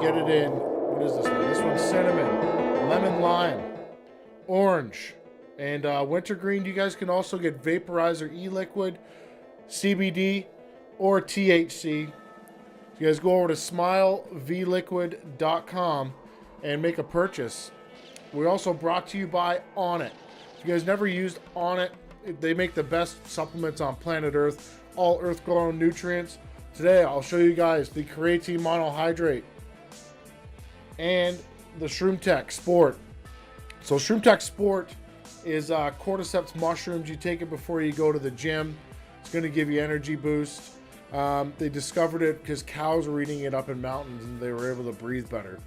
get it in, what is this one? This one's cinnamon, lemon lime, orange, and wintergreen. You guys can also get vaporizer e-liquid, CBD, or THC. You guys go over to smilevliquid.com and make a purchase. We're also brought to you by Onnit. If you guys never used Onnit, they make the best supplements on planet Earth, all earth-grown nutrients. Today, I'll show you guys the creatine monohydrate and the Shroom Tech Sport. So Shroom Tech Sport is cordyceps mushrooms. You take it before you go to the gym. It's going to give you energy boost. They discovered it because cows were eating it up in mountains and they were able to breathe better.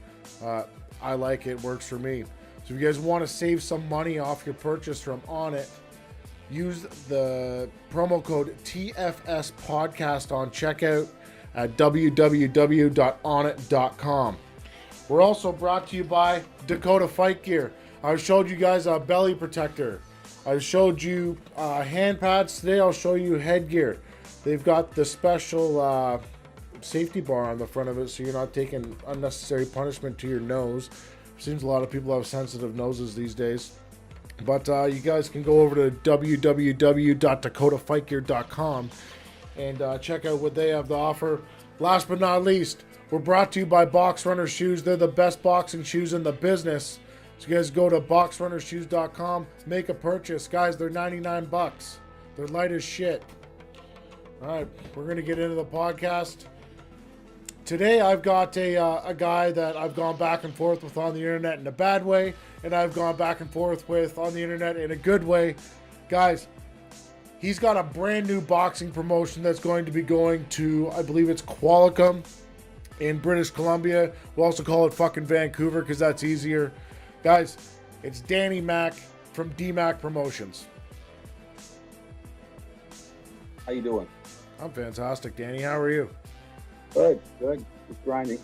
I like it. Works for me. So if you guys want to save some money off your purchase from Onnit, use the promo code TFS Podcast on checkout at www.onnit.com. We're also brought to you by Dakota Fight Gear. I showed you guys a belly protector. I showed you hand pads. Today I'll show you headgear. They've got the special safety bar on the front of it so you're not taking unnecessary punishment to your nose. Seems a lot of people have sensitive noses these days. But you guys can go over to www.dakotafightgear.com and check out what they have to offer. Last but not least, we're brought to you by Box Runner Shoes. They're the best boxing shoes in the business. So you guys go to boxrunnershoes.com, make a purchase. Guys, they're 99 bucks. They're light as shit. All right, we're going to get into the podcast. Today, I've got a guy that I've gone back and forth with on the internet in a bad way, and I've gone back and forth with on the internet in a good way. Guys, he's got a brand new boxing promotion that's going to be going to, I believe it's Qualicum in British Columbia. We'll also call it fucking Vancouver because that's easier. Guys, it's Danny Mac from DMAC Promotions. How you doing? I'm fantastic, Danny. How are you? Good. Just grinding.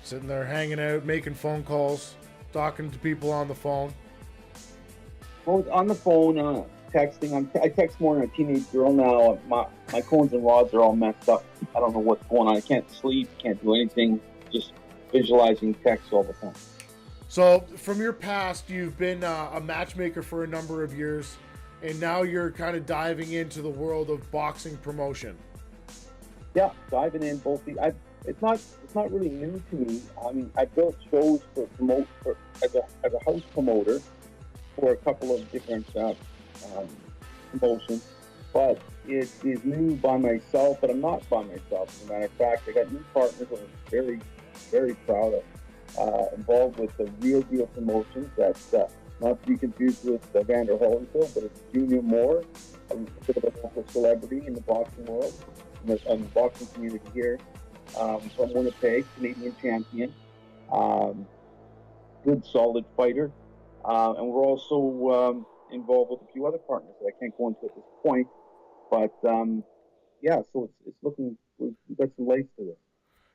Sitting there hanging out, making phone calls, talking to people on the phone. Well, on the phone, texting. I text more than a teenage girl now. My cones and rods are all messed up. I don't know what's going on. I can't sleep, can't do anything. Just visualizing text all the time. So, from your past, you've been a matchmaker for a number of years, and now you're kind of diving into the world of boxing promotion. Yeah, diving in both. It's not really new to me. I mean, I built shows as a house promoter for a couple of different promotions, but it is new by myself. But I'm not by myself. As a matter of fact, I got new partners that I'm very, very proud of. Involved with the Real Deal Promotions. That's not to be confused with Vander Holyfield, but it's Junior Moore, a bit of a local celebrity in the boxing world, in the boxing community here, from Winnipeg, Canadian champion, good solid fighter, and we're also involved with a few other partners that I can't go into at this point, but yeah, so it's looking, we've got some legs to this.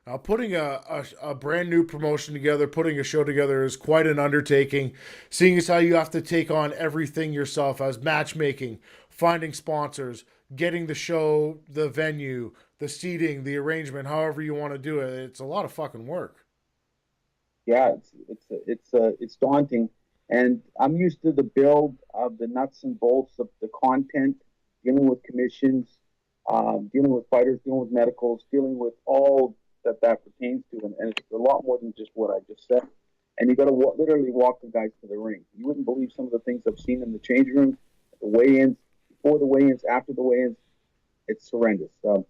Now, putting a brand new promotion together, putting a show together is quite an undertaking, seeing as how you have to take on everything yourself as matchmaking, finding sponsors, getting the show, the venue, the seating, the arrangement, however you want to do it. It's a lot of fucking work. Yeah, it's daunting, and I'm used to the build of the nuts and bolts of the content, dealing with commissions, dealing with fighters, dealing with medicals, dealing with all that pertains to, and it's a lot more than just what I just said. And you got to literally walk the guys to the ring. You wouldn't believe some of the things I've seen in the change room, the weigh-ins, before the weigh-ins, after the weigh-ins. It's horrendous. I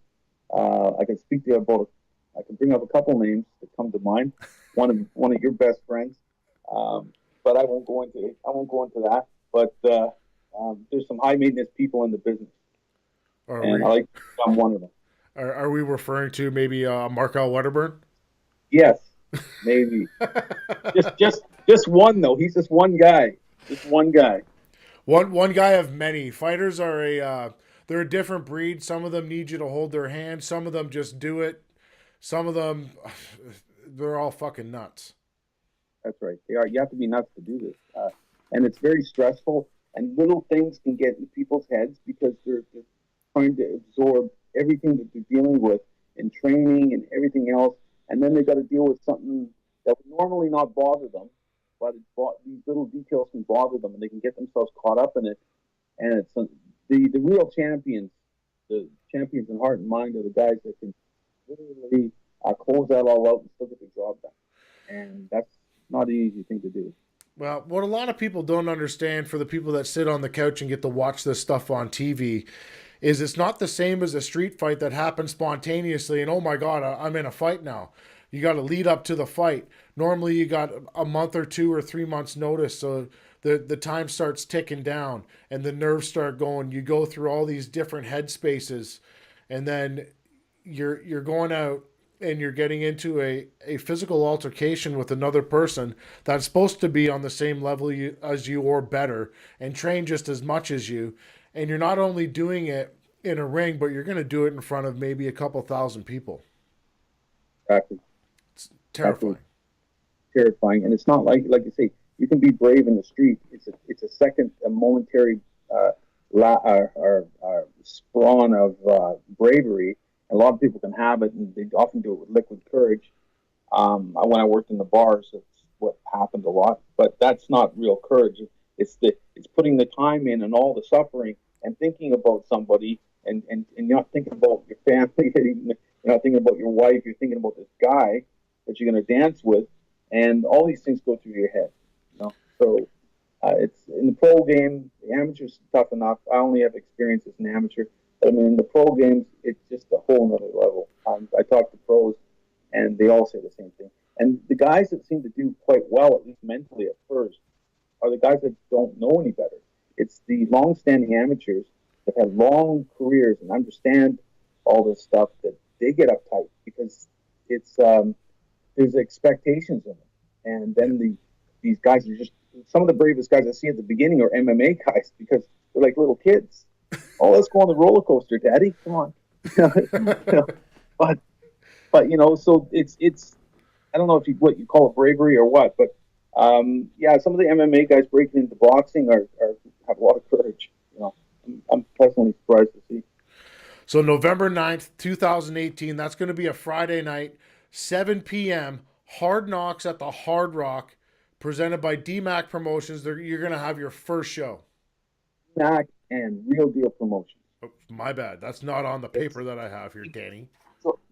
can speak to you about. I can bring up a couple names that come to mind. One of your best friends, but I won't go into that. But there's some high maintenance people in the business, I'm one of them. Are we referring to maybe Markel Wedderburn? Yes, maybe. just one though. He's just one guy. Just one guy. One guy of many. Fighters are they're a different breed. Some of them need you to hold their hand. Some of them just do it. Some of them, they're all fucking nuts. That's right. They are. You have to be nuts to do this, and it's very stressful. And little things can get in people's heads because they're trying to absorb everything that they're dealing with in training and everything else, and then they got to deal with something that would normally not bother them, but these little details can bother them, and they can get themselves caught up in it. And it's the real champions, the champions in heart and mind, are the guys that can literally close that all out and still get the job done. And that's not an easy thing to do. Well, what a lot of people don't understand, for the people that sit on the couch and get to watch this stuff on TV, is it's not the same as a street fight that happens spontaneously and, oh my God, I'm in a fight now. You got to lead up to the fight. Normally you got a month or 2 or 3 months notice, so the time starts ticking down and the nerves start going. You go through all these different headspaces, and then you're going out and you're getting into a physical altercation with another person that's supposed to be on the same level as you or better and train just as much as you. And you're not only doing it in a ring, but you're going to do it in front of maybe a couple thousand people. Exactly. It's terrifying. Exactly. Terrifying. And it's not like you say, you can be brave in the street. It's a second, a momentary spawn of bravery. A lot of people can have it, and they often do it with liquid courage. When I worked in the bars, that's what happened a lot. But that's not real courage. It's putting the time in and all the suffering and thinking about somebody, and you're not thinking about your family. You're not thinking about your wife. You're thinking about this guy that you're going to dance with, and all these things go through your head. So it's in the pro game. The amateur's tough enough. I only have experience as an amateur. But I mean, in the pro games, it's just a whole nother level. I talk to pros, and they all say the same thing. And the guys that seem to do quite well, at least mentally at first, are the guys that don't know any better. It's the long-standing amateurs that have long careers and understand all this stuff that they get uptight because it's there's expectations in them. And then these guys are just some of the bravest guys I see at the beginning are MMA guys because they're like little kids. Oh, let's go on the roller coaster, Daddy. Come on. But so it's I don't know if what you call it bravery or what, but some of the MMA guys breaking into boxing have a lot of courage. I'm pleasantly surprised to see. So November 9th, 2018, that's going to be a Friday night, 7 p.m., Hard Knocks at the Hard Rock, presented by DMAC Promotions. You're going to have your first show. DMAC and Real Deal Promotions. Oh, my bad. That's not on the paper that I have here, Danny.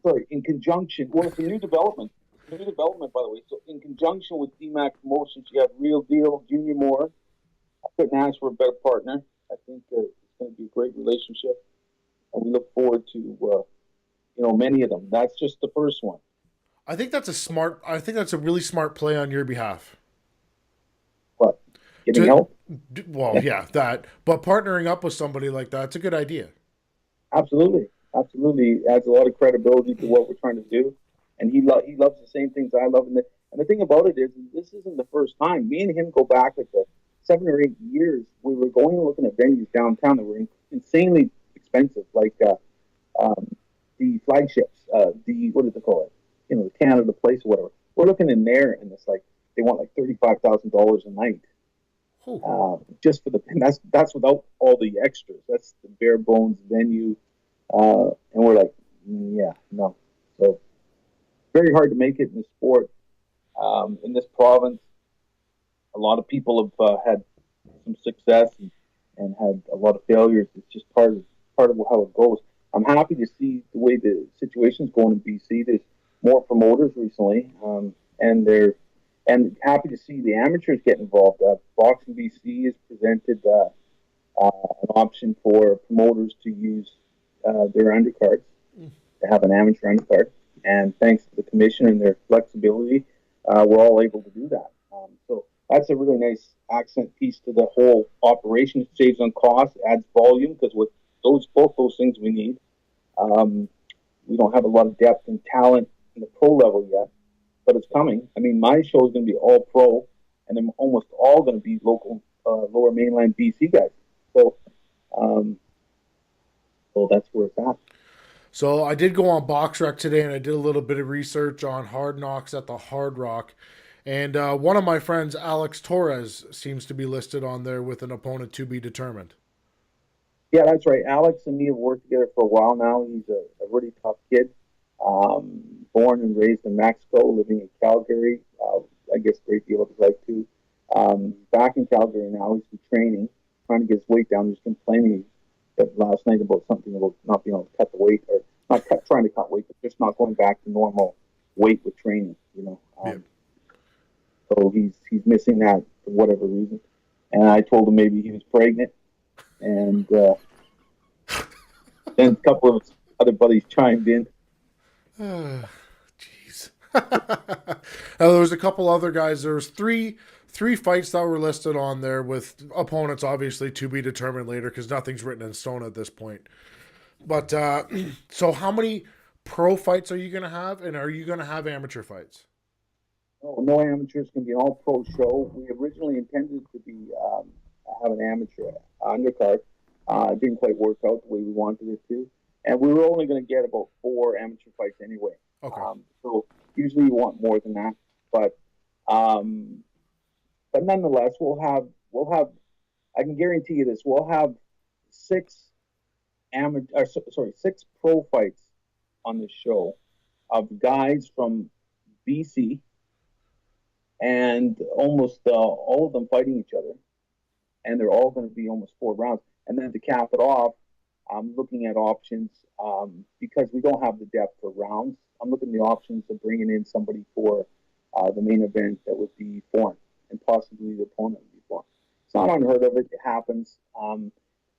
Sorry, in conjunction, it's a new development. New development, by the way. So in conjunction with DMAC Promotions, you have Real Deal, Junior Moore. I couldn't ask for a better partner. I think it's going to be a great relationship, and we look forward to many of them. That's just the first one. I think that's a really smart play on your behalf. What? Getting help? Well, yeah, that. But partnering up with somebody like that's a good idea. Absolutely. It adds a lot of credibility to what we're trying to do. And he loves the same things I love. And the thing about it is, this isn't the first time. Me and him go back like 7 or 8 years. We were going and looking at venues downtown that were insanely expensive, like the flagships, what do they call it? The Canada Place or whatever. We're looking in there, and it's like they want like $35,000 a night. Just for and that's without all the extras. That's the bare bones venue, and we're like, no. So very hard to make it in the sport in this province. A lot of people have had some success and had a lot of failures. It's just part of how it goes. I'm happy to see the way the situation's going in BC. There's more promoters recently, and happy to see the amateurs get involved. Boxing BC has presented an option for promoters to use their undercards, to have an amateur undercard. And thanks to the commission and their flexibility, we're all able to do that. So that's a really nice accent piece to the whole operation. It saves on cost, adds volume, because with both those things we need. We don't have a lot of depth and talent in the pro level yet, but it's coming. I mean, my show is going to be all pro, and they're almost all going to be local, lower mainland BC guys. So that's where it's at. So I did go on BoxRec today, and I did a little bit of research on Hard Knocks at the Hard Rock. And one of my friends, Alex Torres, seems to be listed on there with an opponent to be determined. Yeah, that's right. Alex and me have worked together for a while now. He's a really tough kid. Born and raised in Mexico, living in Calgary. I guess, a great deal of his life too. Back in Calgary now, he's been training, trying to get his weight down. He's complaining that last night about something about not being able to cut the weight, or not trying to cut weight, but just not going back to normal weight with training. Yeah. So he's missing that for whatever reason. And I told him maybe he was pregnant, and then a couple of other buddies chimed in. Jeez. There was a couple other guys. There was three fights that were listed on there with opponents obviously to be determined later because nothing's written in stone at this point. But so how many pro fights are you going to have, and are you going to have amateur fights? No amateurs, going to be an all pro show. We originally intended to be have an amateur undercard. It didn't quite work out the way we wanted it to, and we were only going to get about 4 amateur fights anyway. Okay. So usually you want more than that, but nonetheless, we'll have. I can guarantee you this: we'll have 6 6 pro fights on the show of guys from BC, and almost all of them fighting each other, and they're all going to be almost 4 rounds. And then to cap it off, I'm looking at options because we don't have the depth for rounds. I'm looking at the options of bringing in somebody for the main event that would be foreign, and possibly the opponent would be foreign. It's not unheard of. It happens.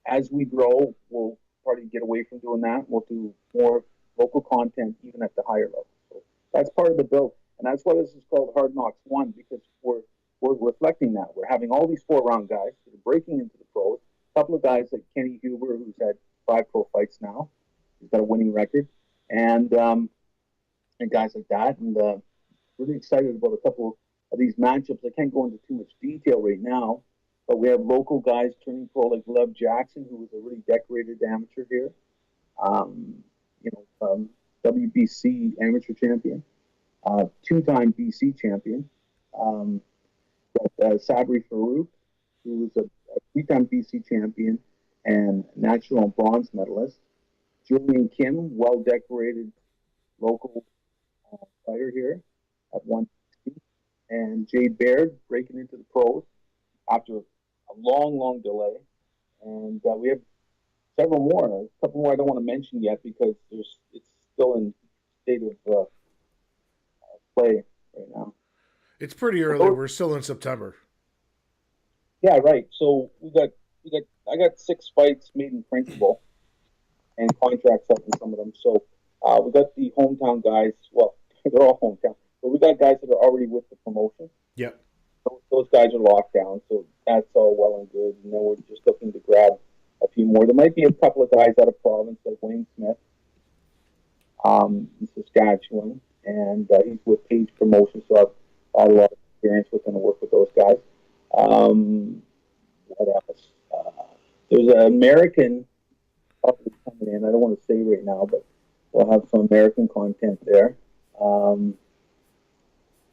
As we grow, we'll probably get away from doing that. We'll do more local content even at the higher level. So that's part of the build. And that's why this is called Hard Knocks 1, because we're reflecting that. We're having all these 4-round guys that are breaking into the pros. A couple of guys like Kenny Huber, who's had 5 pro fights now. He's got a winning record. And guys like that. And really excited about a couple of these matchups. I can't go into too much detail right now, but we have local guys turning pro like Lev Jackson, who was a really decorated amateur here. WBC amateur champion. 2-time BC champion. Sabri Farouk, who was a 3-time BC champion and national bronze medalist. Julian Kim, well-decorated local fighter here at 160. And Jade Baird breaking into the pros after a long delay. And we have several more. A couple more I don't want to mention yet because it's still in state of play right now. It's pretty early. We're still in September. Yeah, right. So I got 6 fights made in principle and contracts up in some of them. So we got the hometown guys. Well, they're all hometown, but we got guys that are already with the promotion. Yep. Those guys are locked down, so that's all well and good. And then we're just looking to grab a few more. There might be a couple of guys out of province like Wayne Smith, in Saskatchewan, and he's with Page Promotion, so I've had a lot of experience with him and work with those guys. What else? There's an American probably coming in. I don't want to say right now, but we'll have some American content there.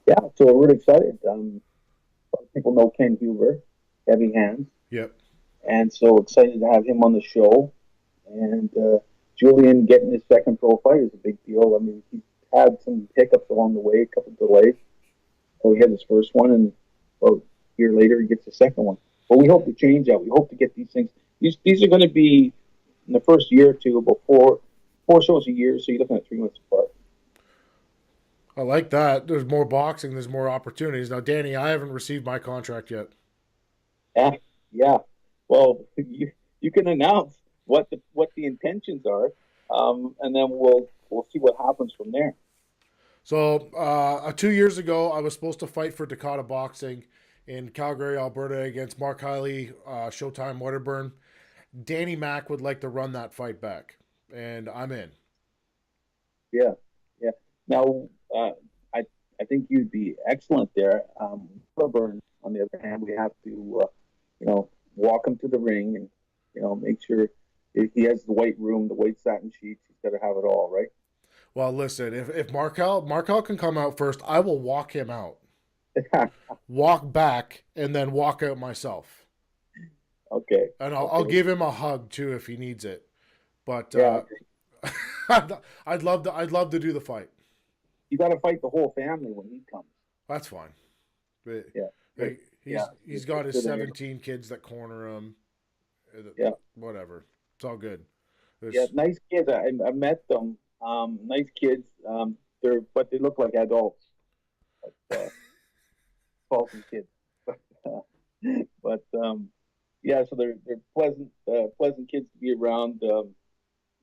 Yeah, so we're really excited. A lot of people know Ken Huber, Heavy Hands. Yep. And so excited to have him on the show. And Julian getting his second pro fight is a big deal. I mean, he's had some hiccups along the way, a couple of delays. So he had his first one, and a year later he gets the second one. But we hope to change that. We hope to get these things. These are going to be in the first year or two, about four shows a year, so you're looking at 3 months apart. I like that. There's more boxing. There's more opportunities. Now, Danny, I haven't received my contract yet. Yeah. Well, you can announce what the intentions are, and then we'll see what happens from there. So 2 years ago, I was supposed to fight for Dakota Boxing in Calgary, Alberta, against Mark Hiley, Showtime Wedderburn. Danny Mack would like to run that fight back, and I'm in. Yeah. Now, I think you'd be excellent there. Wedderburn, on the other hand, we have to, walk him to the ring and, make sure he has the white room, the white satin sheets. He's got to have it all, right? Well, listen, if Markel can come out first, I will walk him out. Walk back and then walk out myself. Okay. And I'll give him a hug too if he needs it. But yeah. I'd love to do the fight. You got to fight the whole family when he comes. That's fine. But, Yeah, good. like, Yeah, he's got his good to hear. 17 kids that corner him. Yeah, Whatever. It's all good. yeah, There's nice kids. I met them. Nice kids. But they look like adults, uh, Fulton kids. But yeah, so they're pleasant kids to be around.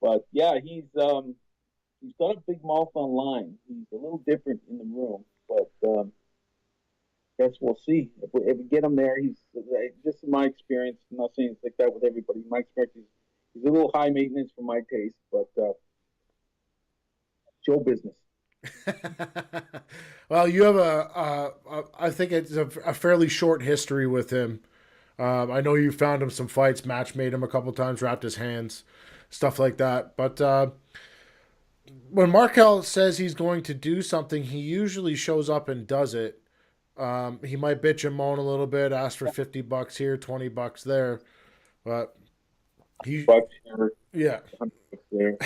But yeah, he's got a big mouth online. He's a little different in the room, but guess we'll see if we get him there. He's just in my experience. I'm not saying it's like that with everybody. In my experience, he's a little high maintenance for my taste, but show business. well, you have I think it's a fairly short history with him. I know you found him some fights, match made him a couple times, wrapped his hands, stuff like that. But when Markel says he's going to do something, he usually shows up and does it. He might bitch and moan a little bit, ask for $50 here, $20 there, but he, Bucks here, yeah. $100 there.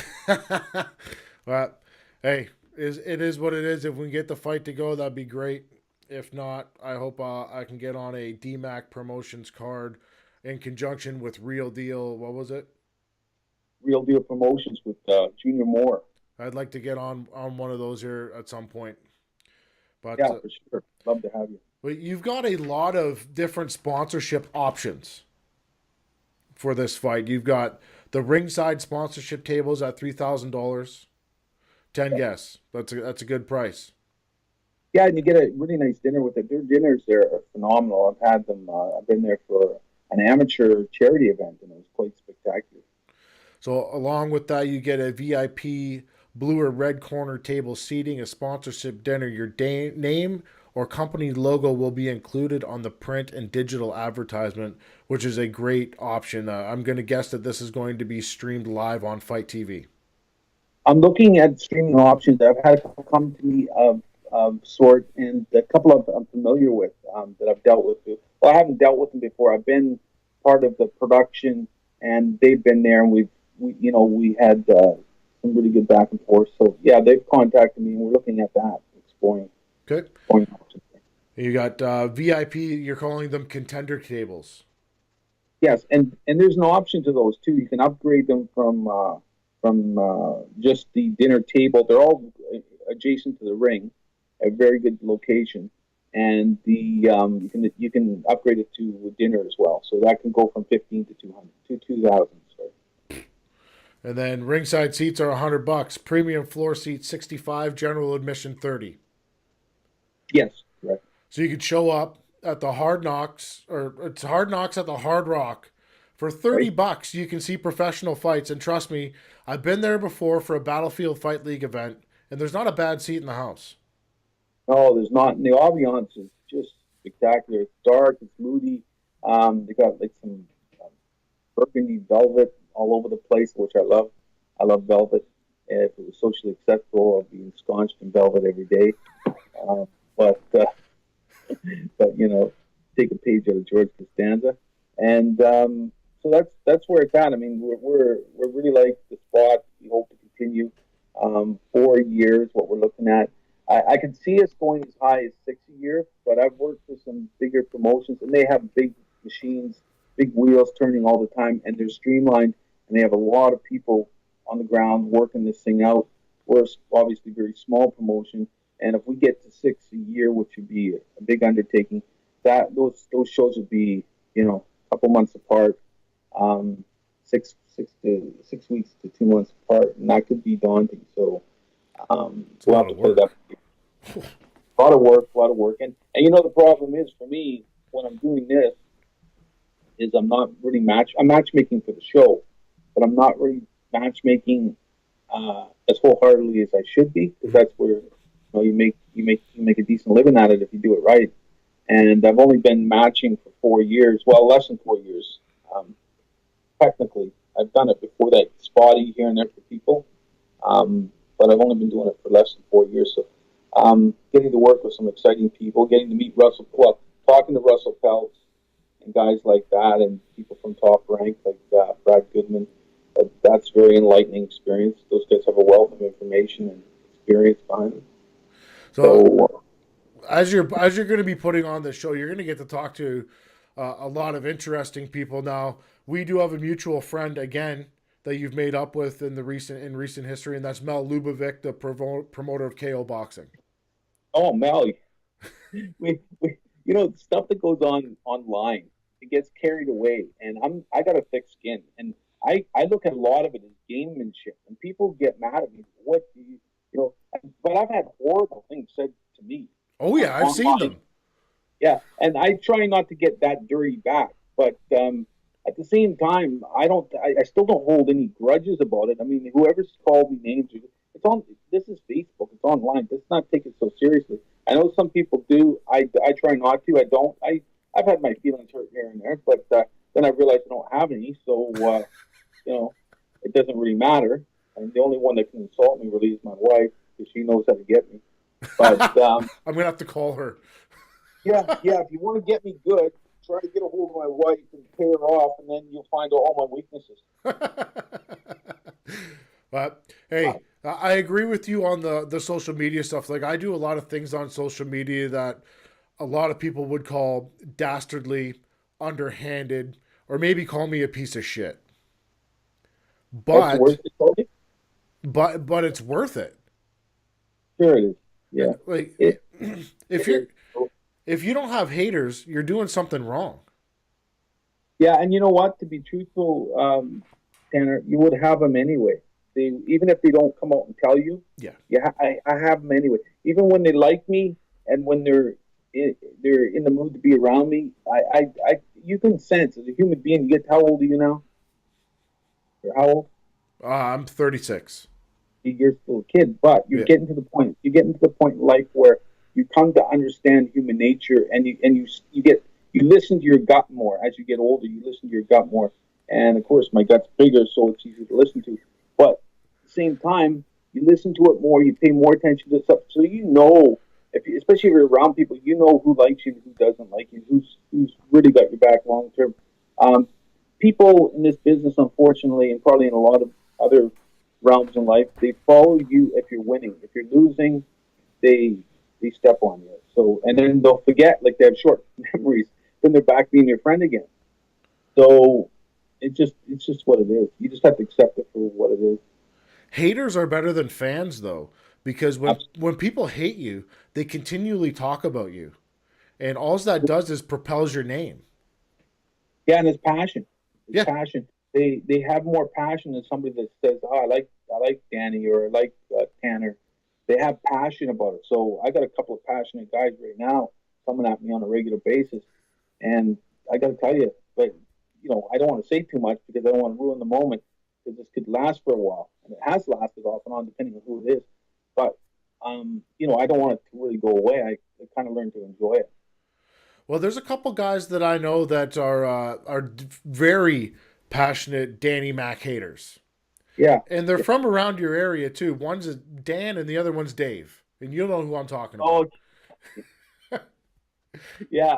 But hey, it is what it is. If we can get the fight to go, that'd be great. If not, I hope I can get on a DMAC Promotions card in conjunction with Real Deal. What was it? Real Deal Promotions with Junior Moore. I'd like to get on one of those here at some point. But Yeah, for sure. Love to have you. but you've got a lot of different sponsorship options for this fight. You've got the ringside sponsorship tables at $3,000. 10 guests. That's a good price. Yeah, and you get a really nice dinner with it. Their dinners there are phenomenal. I've had them. I've been there for an amateur charity event, and it was quite spectacular. So along with that, you get a VIP blue or red corner table seating, a sponsorship dinner. Your name or company logo will be included on the print and digital advertisement, which is a great option. I'm going to guess that this is going to be streamed live on Fight TV. I'm looking at streaming options. I've had a couple come to me of sort, and a couple of I'm familiar with that I've dealt with. Well, I haven't dealt with them before. I've been part of the production, and they've been there, and we had some really good back and forth. So yeah, they've contacted me, and we're looking at that, exploring Good. options. You got VIP. You're calling them contender tables. Yes, and there's an option to those too. You can upgrade them from just the dinner table. They're all adjacent to the ring, a very good location, and the you can upgrade it to dinner as well. So that can go from 15 to 200 to 2,000. Sorry. And then ringside seats are $100. Premium floor seats 65. General admission 30. Yes, correct. So you could show up at the Hard Knocks, or it's Hard Knocks at the Hard Rock. For $30, you can see professional fights. And trust me, I've been there before for a Battlefield Fight League event, and there's not a bad seat in the house. No, there's not. And the ambiance is just spectacular. It's dark. It's moody. They got like some burgundy velvet all over the place, which I love. I love velvet. And if it was socially acceptable, I'd be ensconced in velvet every day. But but take a page out of George Costanza, and so that's where it's at. I mean, we're really like the spot. We hope to continue 4 years. What we're looking at, I can see us going as high as 6 a year. But I've worked with some bigger promotions, and they have big machines, big wheels turning all the time, and they're streamlined, and they have a lot of people on the ground working this thing out. We're obviously a very small promotion, and if we get to 6 a year, which would be a big undertaking, that those shows would be a couple months apart. 6 weeks to 2 months apart, and that could be daunting. So we'll have to put it up. A lot of work, and the problem is for me when I'm doing this is I'm not really I'm matchmaking for the show, but I'm not really matchmaking as wholeheartedly as I should be, because that's where you make a decent living at it if you do it right. And I've only been matching for 4 years, well, less than 4 years. Technically, I've done it before that, spotty here and there for people, but I've only been doing it for less than 4 years. So, getting to work with some exciting people, getting to meet talking to Russell Peltz and guys like that, and people from Top Rank like Brad Goodman, that's a very enlightening experience. Those guys have a wealth of information and experience behind them. So as you're going to be putting on the show, you're going to get to talk to a lot of interesting people. Now, we do have a mutual friend again that you've made up with in recent history, and that's Mel Lubovic, the promoter of KO Boxing. Oh, Mel, we stuff that goes on online, it gets carried away, and I got a thick skin, and I look at a lot of it as gamemanship, and people get mad at me. What do you know? But I've had horrible things said to me Oh yeah, I've seen online. them. Yeah, and I try not to get that dirty back, but at the same time, I still don't hold any grudges about it. I mean, whoever's called me names, it's on. This is Facebook. It's online. Let's not take it so seriously. I know some people do. I try not to. I don't. I've had my feelings hurt here and there, but then I realized I don't have any, so it doesn't really matter. And the only one that can insult me really is my wife because she knows how to get me. But I'm gonna have to call her. yeah. If you want to get me good, try to get a hold of my wife and pay her off, and then you'll find out all my weaknesses. But hey, I agree with you on the social media stuff. Like I do a lot of things on social media that a lot of people would call dastardly, underhanded, or maybe call me a piece of shit. That's the But worst it's called. but it's worth it. Sure it is. Yeah, Like it, if it is. you're if you don't have haters, you're doing something wrong. Yeah, and you know what? To be truthful, Tanner, you would have them anyway. Even if they don't come out and tell you, Yeah. yeah, I have them anyway. Even when they like me and when they're in the mood to be around me, you can sense as a human being. You get how old are you now? Or how old? I'm 36. You're still a kid, but you're Yeah. getting to the point. You're getting to the point in life where you come to understand human nature, and you listen to your gut more as you get older. You listen to your gut more, and of course, my gut's bigger, so it's easier to listen to. But at the same time, you listen to it more. You pay more attention to stuff, so especially if you're around people, you know who likes you and who doesn't like you, who's really got your back long term. Um, People in this business, unfortunately, and probably in a lot of other realms in life, they follow you if you're winning. If you're losing, they they step on you. So and then they'll forget, like they have short memories. Then they're back being your friend again. So it's just what it is. You just have to accept it for what it is. Haters are better than fans though, because Abs- when people hate you, they continually talk about you, and all that does is propels your name. Yeah, and it's passion. It's Yeah. passion. They have more passion than somebody that says, "Oh, I like Danny or I like Tanner." They have passion about it. So I got a couple of passionate guys right now coming at me on a regular basis, and I got to tell you, but I don't want to say too much because I don't want to ruin the moment because this could last for a while, and it has lasted off and on depending on who it is. But I don't want it to really go away. I kind of learned to enjoy it. Well, there's a couple guys that I know that are very passionate Danny Mac haters, Yeah, and they're from around your area too. One's Dan, and the other one's Dave, and you know who I'm talking about. oh yeah,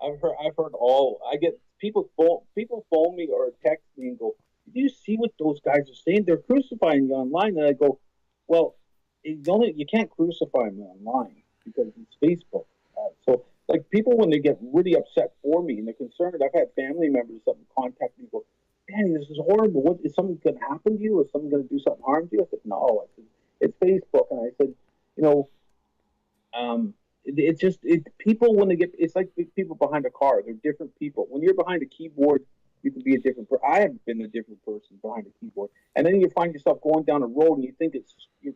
I've heard all. I get people phone me or text me and go, "Did you see what those guys are saying? They're crucifying you online." And I go, "Well, you can't crucify me online because it's Facebook." So like people when they get really upset for me and they're concerned, I've had family members that contact me and go, "Danny, this is horrible. What is something going to happen to you? Is someone going to do something harm to you?" I said, "No." I said, "It's Facebook," and I said, you know it's just people when they get it's like people behind a car. They're different people. When you're behind a keyboard, you can be a different person. I have been a different person behind a keyboard, and then you find yourself going down a road and you think you're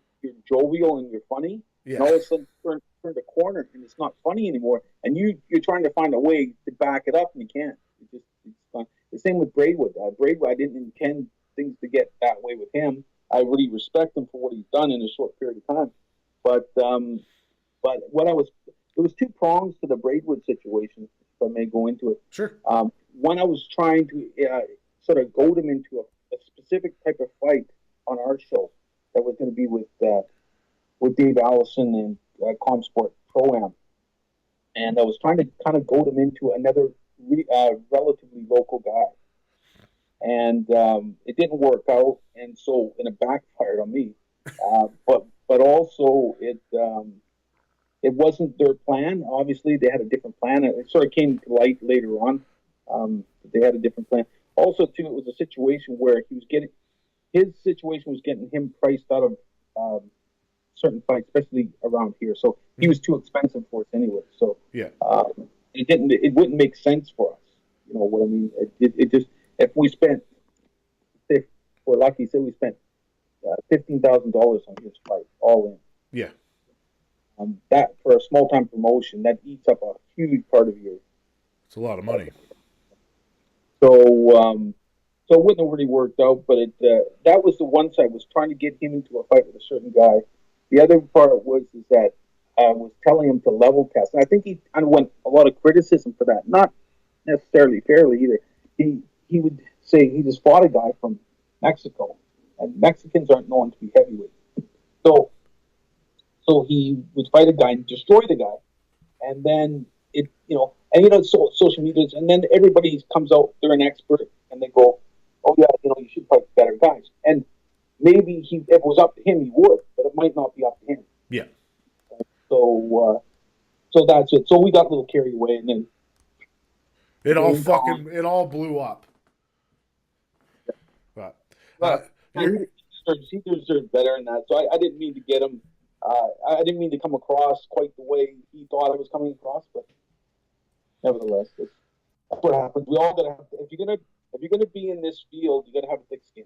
jovial and you're funny, and Yeah. all of a sudden turn the corner and it's not funny anymore, and you're trying to find a way to back it up and you can't. It's fun. The same with Braidwood. Braidwood, I didn't intend things to get that way with him. I really respect him for what he's done in a short period of time, but what I was there was two prongs to the Braidwood situation, if I may go into it. Sure. One, I was trying to sort of goad him into a specific type of fight on our show that was going to be with Dave Allison and Comsport Pro Am, and I was trying to kind of goad him into another relatively local guy, and it didn't work out, and it backfired on me. But also it. it wasn't their plan. Obviously, they had a different plan. It sort of came to light later on. They had a different plan. Also, too, it was a situation where his situation was getting him priced out of certain fights, especially around here. So he was too expensive for us anyway. So Yeah. it wouldn't make sense for us. You know what I mean? It just, if we spent, if we're lucky, say we spent $15,000 on his fight, all in. Yeah. That for a small time promotion, that eats up a huge part of your. It's a lot of money. So it wouldn't have really worked out. But that was the one side, was trying to get him into a fight with a certain guy. The other part was that I was telling him to level test, and I think he underwent a lot of criticism for that. Not necessarily fairly either. He would say he just fought a guy from Mexico, and Mexicans aren't known to be heavyweights. So he would fight a guy and destroy the guy, and then social media, and then everybody comes out, they're an expert, and they go, oh yeah, you should fight better guys. And maybe if it was up to him, he would, but it might not be up to him. Yeah. So that's it. So we got a little carried away, and then it all blew up. But he deserved better than that. So I didn't mean to get him. I didn't mean to come across quite the way he thought I was coming across, but nevertheless, that's what happens. We all gotta have to, if you're gonna be in this field, you gotta have a thick skin.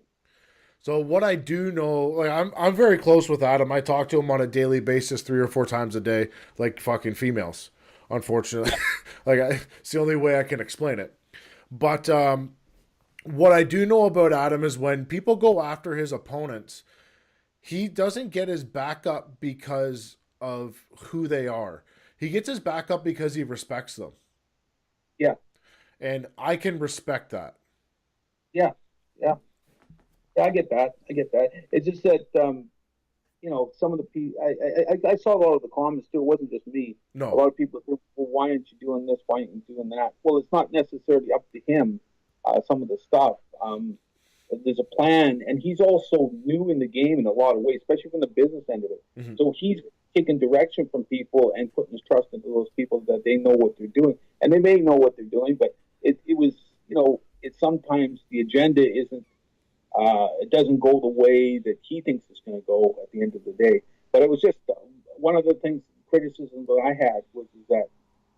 So what I do know, like I'm very close with Adam. I talk to him on a daily basis, 3 or 4 times a day, like fucking females. Unfortunately, it's the only way I can explain it. But what I do know about Adam is when people go after his opponents, he doesn't get his back up because of who they are. He gets his back up because he respects them. Yeah. And I can respect that. Yeah. I get that. It's just that, some of the people, I saw a lot of the comments too. It wasn't just me. No. A lot of people say, well, why aren't you doing this? Why aren't you doing that? Well, it's not necessarily up to him, some of the stuff. There's a plan, and he's also new in the game in a lot of ways, especially from the business end of it. Mm-hmm. So he's taking direction from people and putting his trust into those people that they know what they're doing. And they may know what they're doing, but it was, it's sometimes the agenda isn't, it doesn't go the way that he thinks it's going to go at the end of the day. But it was just one of the things, criticism that I had was that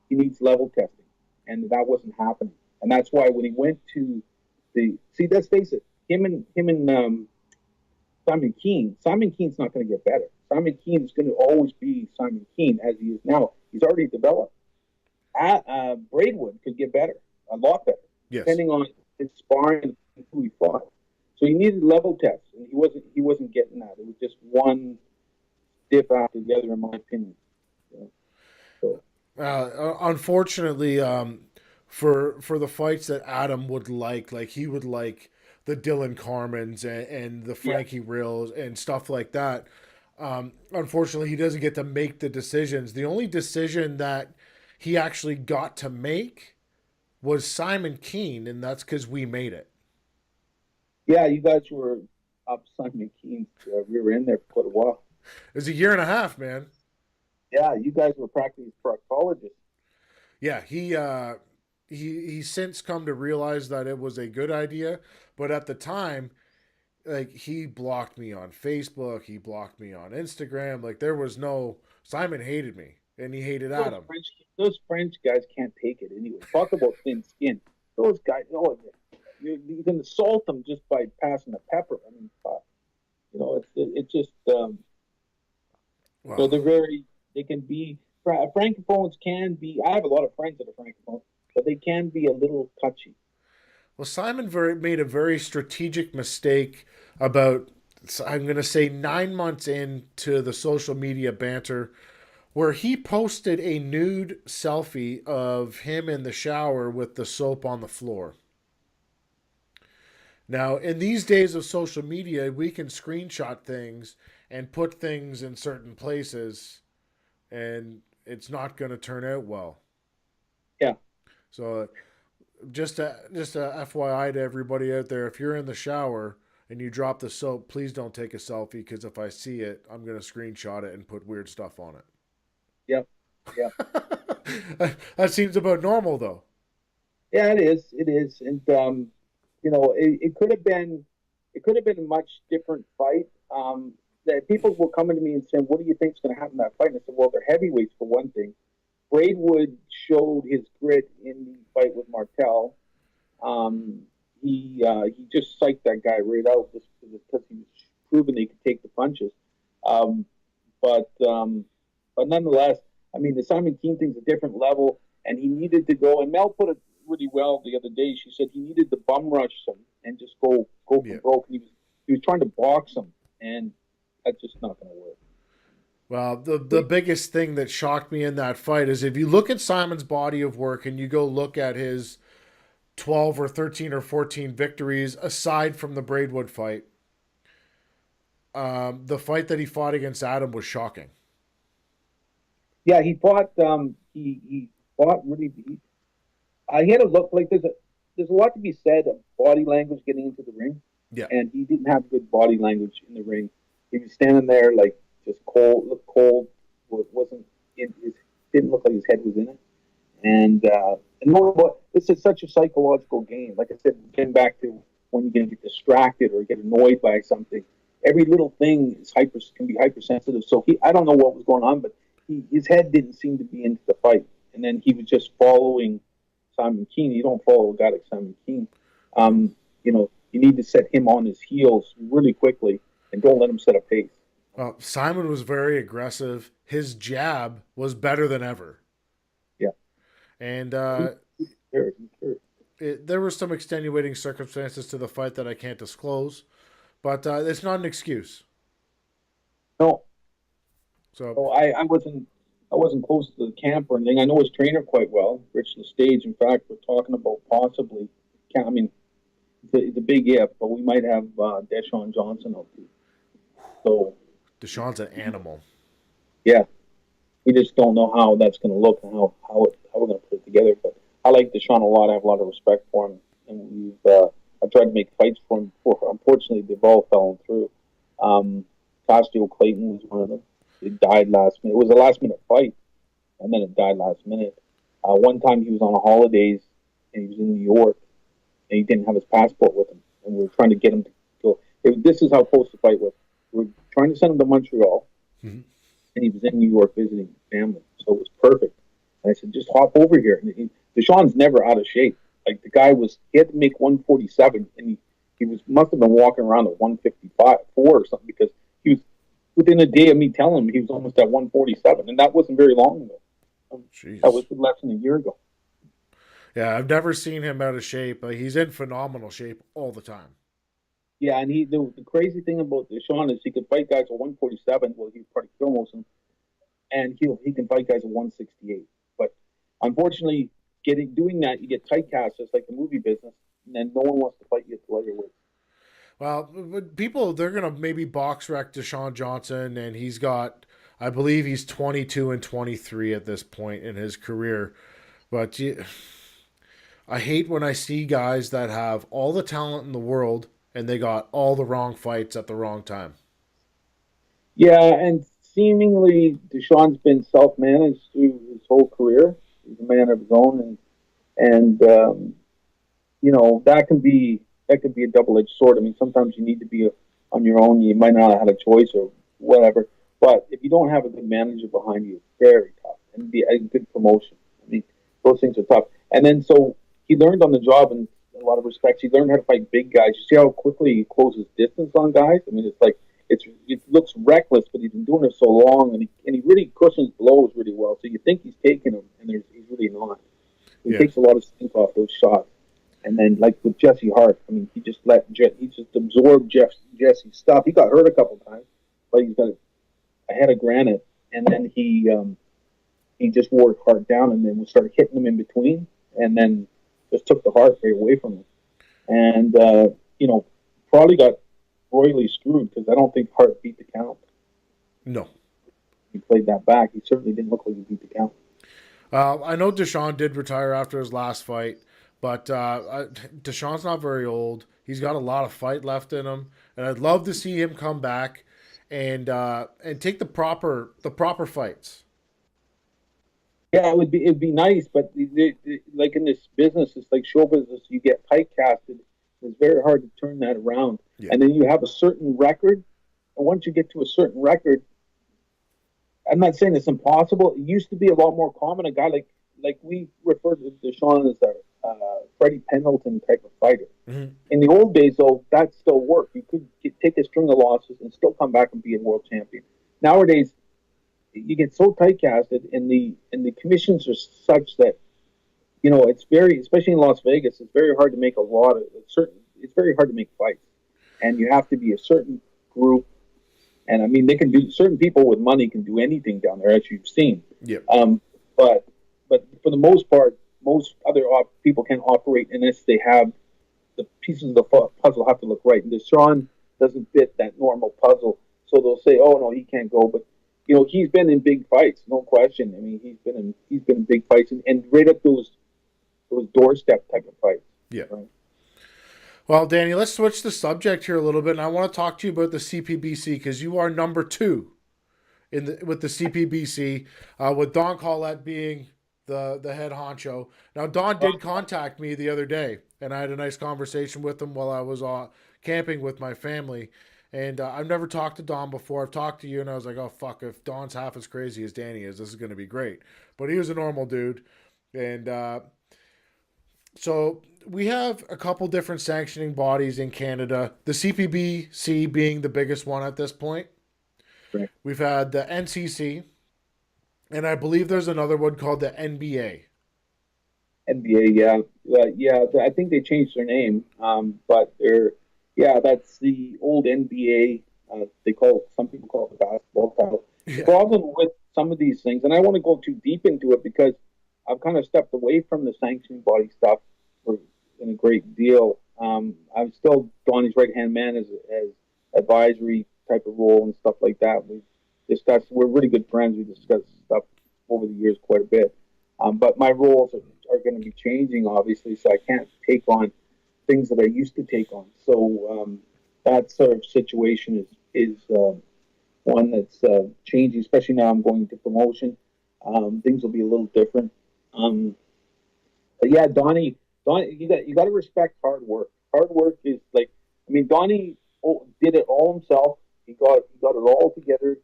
he needs level testing, and that wasn't happening. And that's why when he went to let's face it, him and Simon Keen's not going to get better. Simon Keen is going to always be Simon Keen as he is now. He's already developed. Braidwood could get better, a lot better, yes, depending on his sparring and who he fought. So he needed level tests, and he wasn't getting that. It was just one stiff after the other, in my opinion. Unfortunately, for the fights that Adam would like he would like the Dylan Carmens and the Frankie Rills and stuff like that. Unfortunately, he doesn't get to make the decisions. The only decision that he actually got to make was Simon Keen, and that's because we made it. Yeah, you guys were up Simon Keen's rear end there for quite a while. It was a year and a half, man. Yeah, you guys were practicing proctologists. Yeah, he's since come to realize that it was a good idea, but at the time, like, he blocked me on Facebook, he blocked me on Instagram. There was no, Simon hated me, and he hated Adam. Those French guys can't take it anyway. Talk about thin skin. Those guys, you can assault them just by passing a pepper. I mean, it's just, wow. So they can be, Francophones can be, I have a lot of friends that are Francophones, but they can be a little touchy. Well, Simon made a very strategic mistake about, I'm going to say, 9 months into the social media banter, where he posted a nude selfie of him in the shower with the soap on the floor. Now, in these days of social media, we can screenshot things and put things in certain places, and it's not going to turn out well. Yeah. So just a FYI to everybody out there, if you're in the shower and you drop the soap, please don't take a selfie, because if I see it, I'm going to screenshot it and put weird stuff on it. Yep. Yep. That seems about normal, though. Yeah, it is. It is. And it could have been a much different fight. That people were coming to me and saying, "What do you think is going to happen in that fight?" And I said, "Well, they're heavyweights for one thing. Braidwood showed his grit in the fight with Martel. Um, he just psyched that guy right out just because he was proven he could take the punches. Um, but um, but nonetheless, I mean, the Simon Keane thing's a different level, and he needed to go. And Mel put it really well the other day. She said he needed to bum rush him and just go for Yeah. broke. He was trying to box him, and that's just not going to work. Well, the biggest thing that shocked me in that fight is if you look at Simon's body of work and you go look at his 12 or 13 or 14 victories aside from the Braidwood fight, the fight that he fought against Adam was shocking. Yeah, he fought. He fought really. He had a look like there's a lot to be said of body language getting into the ring, Yeah. and he didn't have good body language in the ring. He was standing there like just cold, looked cold. Wasn't in his didn't look like his head was in it. And more about this is such a psychological game. Like I said, getting back to when you're going to get distracted or get annoyed by something, every little thing is can be hypersensitive. So I don't know what was going on, but his head didn't seem to be into the fight, and then he was just following Simon Keane. You don't follow a guy like Simon Keane. You need to set him on his heels really quickly, and don't let him set a pace. Simon was very aggressive. His jab was better than ever. Yeah, And sure. there were some extenuating circumstances to the fight that I can't disclose, but it's not an excuse. No, So, no, I wasn't close to the camp or anything. I know his trainer quite well, Rich Lestage. In fact, we're talking about possibly. I mean, it's a big if, but we might have Deshaun Johnson out too. So Deshaun's an animal. yeah, we just don't know how that's going to look and how we're going to put it together. But I like Deshaun a lot. I have a lot of respect for him, and I've tried to make fights for him before. Unfortunately, they've all fallen through. Costio Clayton was one of them. It died last minute. It was a last minute fight, and then it died last minute. One time he was on holidays and he was in New York, and he didn't have his passport with him, and we were trying to get him to go. This is how close the fight was. We were trying to send him to Montreal, Mm-hmm. and he was in New York visiting family, so it was perfect. And I said, just hop over here. And Deshaun's never out of shape. Like the guy he had to make 147, and he must have been walking around at 155, 4 or something, because he was within a day of me telling him he was almost at 147, and that wasn't very long ago. That was Jeez. less than a year ago. Yeah, I've never seen him out of shape. He's in phenomenal shape all the time. Yeah, and the crazy thing about Deshaun is he could fight guys at 147. Well, he'd probably kill most of them, and he can fight guys at 168. But unfortunately, doing that, you get typecast just like the movie business, and then no one wants to fight you at the lighter weight. Well, but people, they're going to maybe box wreck Deshaun Johnson, and I believe he's 22 and 23 at this point in his career. But I hate when I see guys that have all the talent in the world and they got all the wrong fights at the wrong time. Yeah, and seemingly Deshaun's been self-managed through his whole career. He's a man of his own, and that can be a double-edged sword. I mean, sometimes you need to be on your own. You might not have had a choice or whatever. But if you don't have a good manager behind you, it's very tough. And be a good promotion. I mean, those things are tough. And then so he learned on the job in a lot of respects. He learned how to fight big guys. You see how quickly he closes distance on guys? I mean, it's like it looks reckless, but he's been doing it so long, and he really cushions blows really well. So you think he's taking them, and he's really not. He Yeah. takes a lot of stink off those shots. And then, like with Jesse Hart, I mean, he just absorbed Jesse's stuff. He got hurt a couple times, but he's got a head of granite. And then he just wore Hart down, and then we started hitting him in between, and then just took the heart right away from him. And probably got royally screwed because I don't think Hart beat the count. No. He played that back. He certainly didn't look like he beat the count. I know Deshaun did retire after his last fight, but Deshaun's not very old. He's got a lot of fight left in him, and I'd love to see him come back and take the proper fights. Yeah, it'd be nice, but like in this business, it's like show business. You get typecasted. It's very hard to turn that around, Yeah. and then you have a certain record. And once you get to a certain record, I'm not saying it's impossible. It used to be a lot more common. A guy like we refer to Deshaun as a Freddie Pendleton type of fighter. Mm-hmm. In the old days, though, that still worked. You could take a string of losses and still come back and be a world champion. Nowadays, you get so typecasted, and the commissions are such that it's very, especially in Las Vegas, it's very hard to make a lot of certain. It's very hard to make fights, and you have to be a certain group. And I mean, they can do certain people with money can do anything down there, as you've seen. Yeah. But for the most part, most other people can operate unless they have the pieces of the puzzle have to look right. And Deshaun doesn't fit that normal puzzle, so they'll say, "Oh no, he can't go." But he's been in big fights, no question. I mean, he's been in big fights, and right up those doorstep type of fights. Yeah. Right? Well, Danny, let's switch the subject here a little bit, and I want to talk to you about the CPBC because you are number 2 with the CPBC, with Don Collette being the head honcho. Now, Don did contact me the other day, and I had a nice conversation with him while I was camping with my family. And I've never talked to Don before. I've talked to you, and I was like, oh, fuck, if Don's half as crazy as Danny is, this is going to be great. But he was a normal dude. And so we have a couple different sanctioning bodies in Canada, the CPBC being the biggest one at this point. Right. We've had the NCC, and I believe there's another one called the NBA. NBA, yeah. I think they changed their name, but that's the old NBA. They call it. Some people call it the basketball title. Yeah. The problem with some of these things, and I want to go too deep into it because I've kind of stepped away from the sanctioning body stuff in a great deal. I'm still Donnie's right hand man as advisory type of role and stuff like that. We're really good friends. We discuss stuff over the years quite a bit. But my roles are going to be changing, obviously, so I can't take on things that I used to take on. So that sort of situation is one that's changing, especially now I'm going to promotion. Things will be a little different. But yeah, Donnie, you got to respect hard work. Hard work is like, I mean, Donnie did it all himself. He got it all together.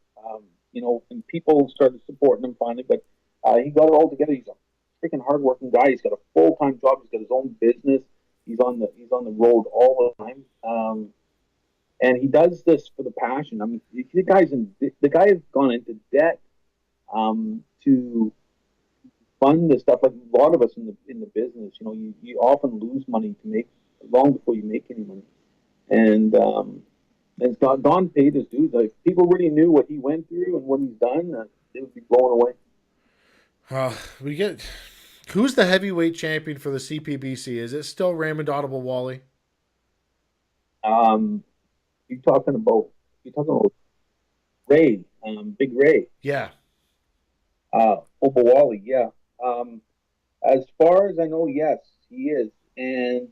And people started supporting him finally, but he got it all together. He's a freaking hardworking guy. He's got a full-time job. He's got his own business. He's on the road all the time. And he does this for the passion. I mean, the guy has gone into debt to fund this stuff. Like a lot of us in the business, you often lose money to make long before you make any money. And Don paid his dues. Like, if people really knew what he went through and what he's done, they would be blown away. Who's the heavyweight champion for the CPBC? Is it still Raymond Audible Wally? You're talking about Ray, Big Ray. Yeah. Obawali, yeah. As far as I know, yes, he is, and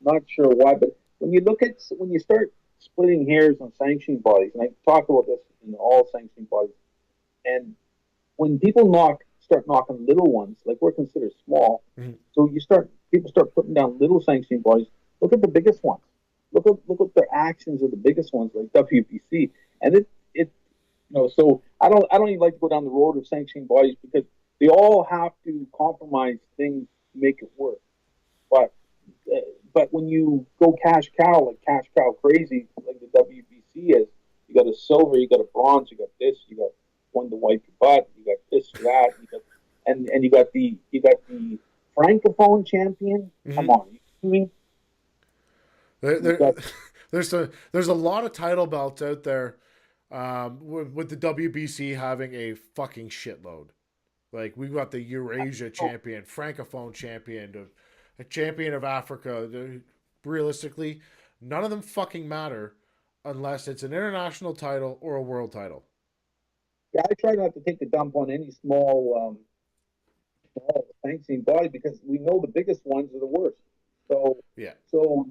not sure why. But when you start splitting hairs on sanctioning bodies, and I talk about this in all sanctioning bodies, and when people start knocking little ones, like we're considered small, so people start putting down little sanctioning bodies. Look at the biggest ones. Look at the actions of the biggest ones, like WBC, and so I don't even like to go down the road of sanctioning bodies because they all have to compromise things to make it work. But when you go cash cow crazy, like the WBC is, you got a silver, you got a bronze, you got this, you got one to wipe your butt, you got this, that, and you got the francophone champion. Mm-hmm. Come on, you mean? There's a lot of title belts out there, with the WBC having a fucking shitload. Like we got the Eurasia champion, francophone champion, a champion of Africa. Realistically, none of them fucking matter unless it's an international title or a world title. Yeah, I try not to take the dump on any small sanctioning body because we know the biggest ones are the worst. So yeah. So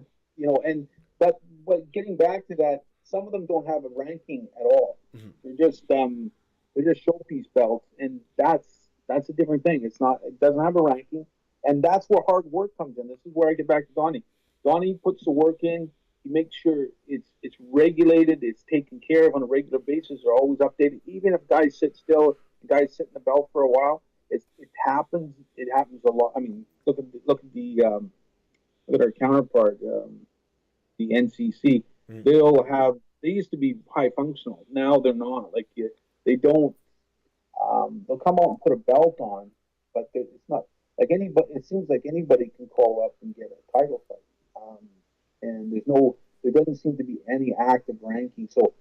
but getting back to that, some of them don't have a ranking at all. Mm-hmm. They're just showpiece belts, and that's That's a different thing. It doesn't have a ranking. And that's where hard work comes in. This is where I get back to Donnie. Donnie puts the work in. He makes sure it's regulated, it's taken care of on a regular basis. They're always updated. Even if guys sit still, guys sit in the belt for a while, it happens. It happens a lot. I mean, look at our counterpart, the NCC. Mm-hmm. They used to be high functional. Now they're not. Like they don't. They'll come out and put a belt on, but it's not like anybody. It seems like anybody can call up and get a title fight. And there doesn't seem to be any active ranking. So,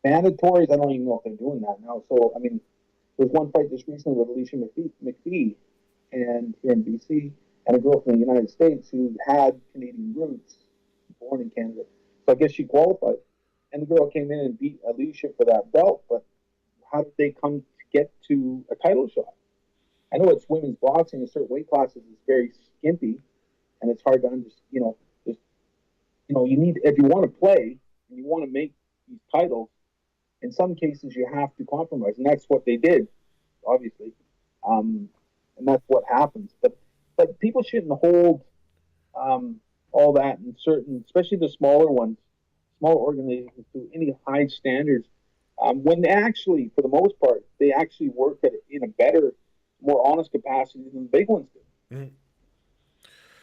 mandatories, I don't even know if they're doing that now. So, I mean, there was one fight just recently with Alicia McPhee and here in BC, and a girl from the United States who had Canadian roots, born in Canada. So I guess she qualified. And the girl came in and beat Alicia for that belt, but how did they come to get to a title shot? I know it's women's boxing in certain weight classes is very skimpy, and it's hard to understand. You need, if you want to play and you want to make these titles, in some cases you have to compromise, and that's what they did, obviously, and that's what happens. But people shouldn't hold all that in certain, especially the smaller ones, smaller organizations, to any high standards. When they actually, for the most part, they actually work in a better, more honest capacity than the big ones do. Mm-hmm.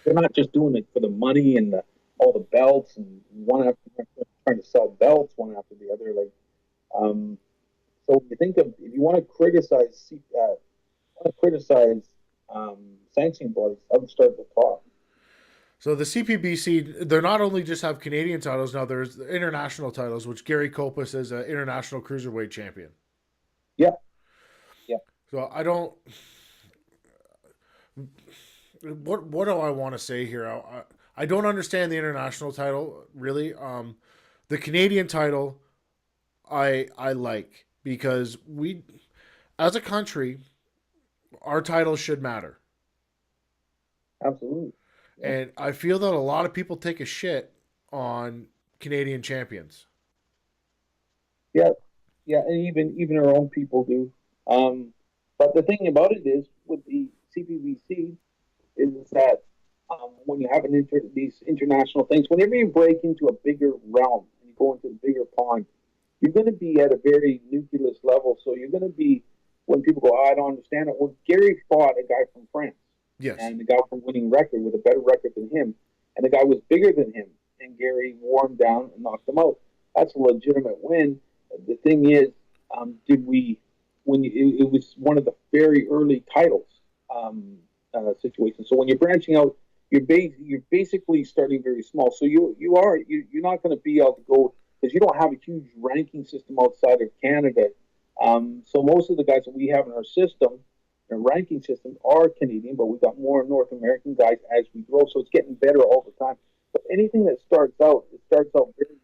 They're not just doing it for the money and all the belts and one after trying to sell belts one after the other. Like, so if you want to criticize, sanctioning bodies, I would start at the top. So the CPBC, they're not only just have Canadian titles now. There's international titles, which Gary Kopus is an international cruiserweight champion. Yeah. So I don't. What do I want to say here? I don't understand the international title really. The Canadian title, I like, because we, as a country, our titles should matter. Absolutely. Yeah. And I feel that a lot of people take a shit on Canadian champions. Yeah, and even our own people do. But the thing about it is, with the CPBC, is that when you have these international things, whenever you break into a bigger realm and you go into a bigger pond, you're going to be at a very nucleus level. So you're going to be, when people go, I don't understand it. Well, Gary fought a guy from France. Yes. And the guy from winning record with a better record than him. And the guy was bigger than him. And Gary wore him down and knocked him out. That's a legitimate win. The thing is, it was one of the very early titles situations. So when you're branching out, you're basically starting very small. So you're not going to be able to go, because you don't have a huge ranking system outside of Canada. So most of the guys that we have in our system, our ranking system, are Canadian, but we've got more North American guys as we grow. So it's getting better all the time. But anything that starts out very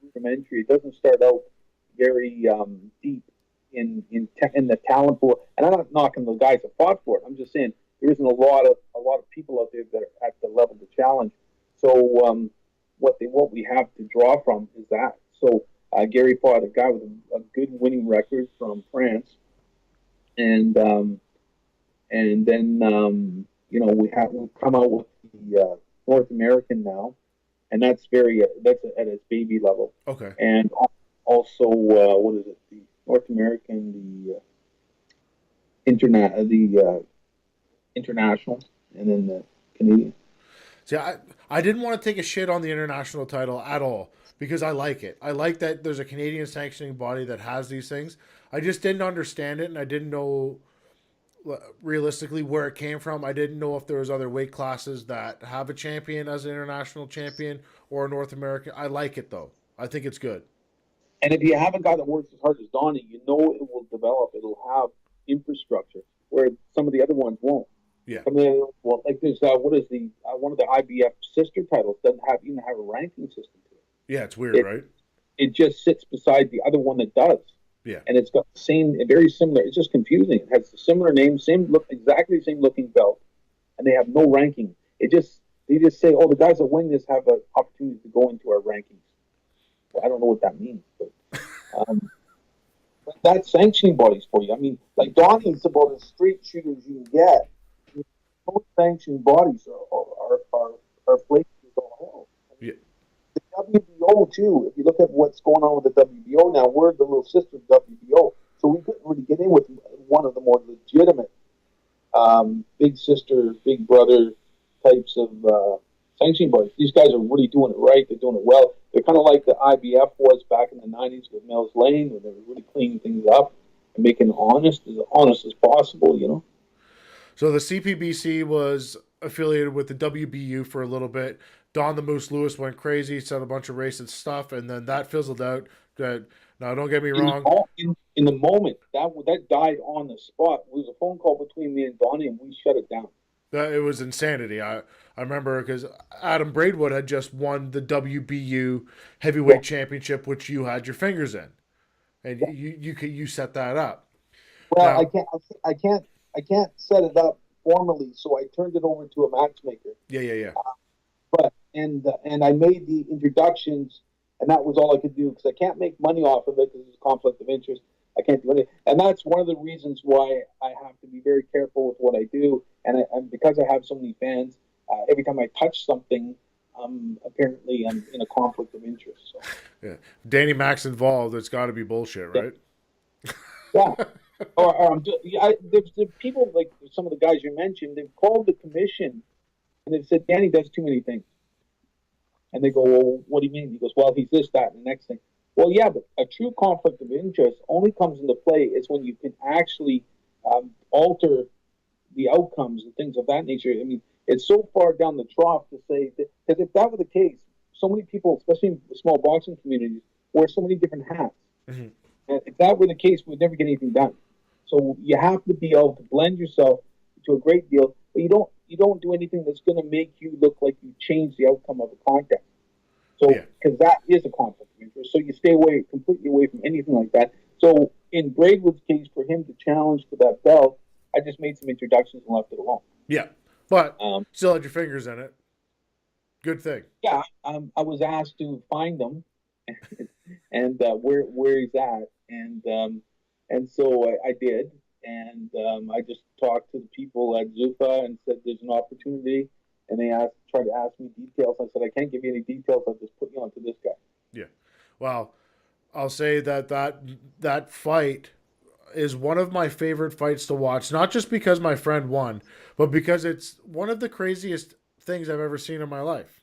rudimentary. It doesn't start out very deep in the talent pool. And I'm not knocking the guys that fought for it. I'm just saying there isn't a lot of people out there that are at the level to challenge. So what we have to draw from is that. So Gary fought a guy with a good winning record from France, and then we've come out with the North American now, and that's at its baby level. Okay. And also what is it? The North American, the international, and then the Canadian. See, I didn't want to take a shit on the international title at all, because I like it. I like that there's a Canadian sanctioning body that has these things. I just didn't understand it, and I didn't know realistically where it came from. I didn't know if there was other weight classes that have a champion as an international champion or a North American. I like it, though. I think it's good. And if you have a guy that works as hard as Donnie, you know it will develop. It'll have infrastructure where some of the other ones won't. Yeah. I mean, well, like there's one of the IBF sister titles doesn't even have a ranking system to it. Yeah, it's weird, right? It just sits beside the other one that does. Yeah. And it's got the same, very similar. It's just confusing. It has a similar name, exactly the same looking belt, and they have no ranking. They just say, oh, the guys that win this have an opportunity to go into our rankings. Well, I don't know what that means, but That's sanctioning bodies for you. I mean, like Donnie's about as straight shooter as you can get. Most sanctioning bodies are flaky as all hell. I mean, Yeah. the WBO too. If you look at what's going on with the WBO now, we're the little sister of WBO, so we couldn't really get in with one of the more legitimate big sister, big brother types of sanctioning bodies. These guys are really doing it right. They're doing it well. They're kind of like the IBF was back in the '90s with Mills Lane, where they were really cleaning things up and making it honest as possible. You know. So the CPBC was affiliated with the WBU for a little bit. Don the Moose Lewis went crazy, said a bunch of racist stuff, and then that fizzled out. That now, don't get me wrong. In the moment that died on the spot. It was a phone call between me and Donnie, and we shut it down. That it was insanity. I remember because Adam Braidwood had just won the WBU Yeah, heavyweight championship, which you had your fingers in, and yeah. you set that up. Well, Now, I can't set it up formally, so I turned it over to a matchmaker. yeah. But and I made the introductions, and that was all I could do because I can't make money off of it because it's a conflict of interest. I can't do anything, and that's one of the reasons why I have to be very careful with what I do. And because I have so many fans, every time I touch something, apparently I'm in a conflict of interest. So Yeah, Danny Mac's involved. It's got to be bullshit, yeah, right? yeah. There's the people like some of the guys you mentioned. They've called the commission and they've said Danny does too many things. And they go, well, what do you mean? He goes, well, he's this, that, and the next thing. Well, yeah, but a true conflict of interest only comes into play is when you can actually alter the outcomes and things of that nature. I mean, it's so far down the trough to say that, because if that were the case, so many people, especially in the small boxing communities, wear so many different hats. Mm-hmm. And if that were the case, we'd never get anything done. So you have to be able to blend yourself to a great deal, but you don't do anything that's going to make you look like you change the outcome of a contest. So Yeah, because that is a conflict of interest, so you stay away completely away from anything like that. So in Braidwood's case, for him to challenge for that belt, I just made some introductions and left it alone. yeah, but Um, still had your fingers in it. Good thing. yeah, I was asked to find them and where he's at, and so I did, and I just talked to the people at Zufa and said there's an opportunity, and they tried to ask me details. I said I can't give you any details. I'll just put you on to this guy. Yeah. Well, I'll say that fight is one of my favorite fights to watch, not just because my friend won, but because it's one of the craziest things I've ever seen in my life.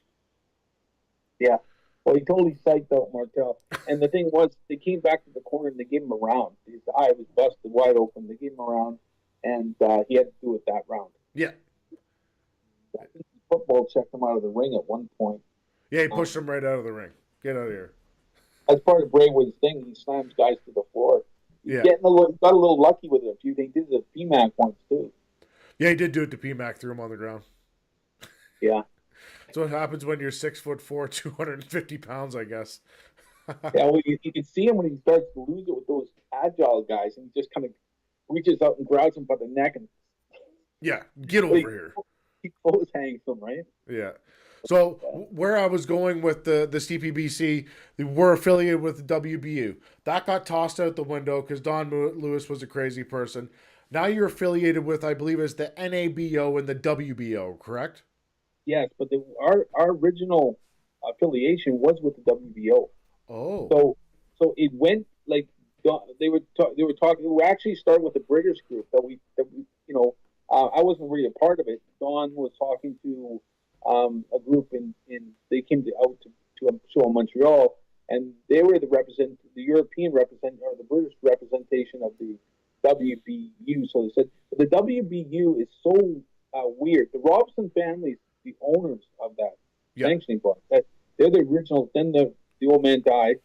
Yeah. Well, he totally psyched out Martel. And the thing was, they came back to the corner and they gave him a round. His eye was busted wide open. They gave him a round, and he had to do it that round. Yeah. I think football checked him out of the ring at one point. Yeah, he Um, pushed him right out of the ring. Get out of here. as part of Braidwood's thing, he slams guys to the floor. He's Yeah. got a little lucky with it a few. They did the PMAC once too. Yeah, he did do it to PMAC, threw him on the ground. Yeah. That's what happens when you're 6'4", 250 pounds, I guess. Yeah, well, you can see him when he starts to lose it with those agile guys, and he just kind of reaches out and grabs him by the neck, and Yeah, get over here. he close hangs them, right? Yeah. So where I was going with the CPBC, they were affiliated with the WBU. That got tossed out the window because Don Lewis was a crazy person. Now you're affiliated with, I believe, it's the NABO and the WBO, correct? Yes, but our original affiliation was with the WBO. Oh, So it went like they were talking. We actually started with the British group that we I wasn't really a part of it. Don was talking to a group in they came to a show in Montreal, and they were the European represent or the British representation of the WBU. So they said but the WBU is so weird. The Robson family is the owners of that yeah, sanctioning body. They're the original. Then the old man died,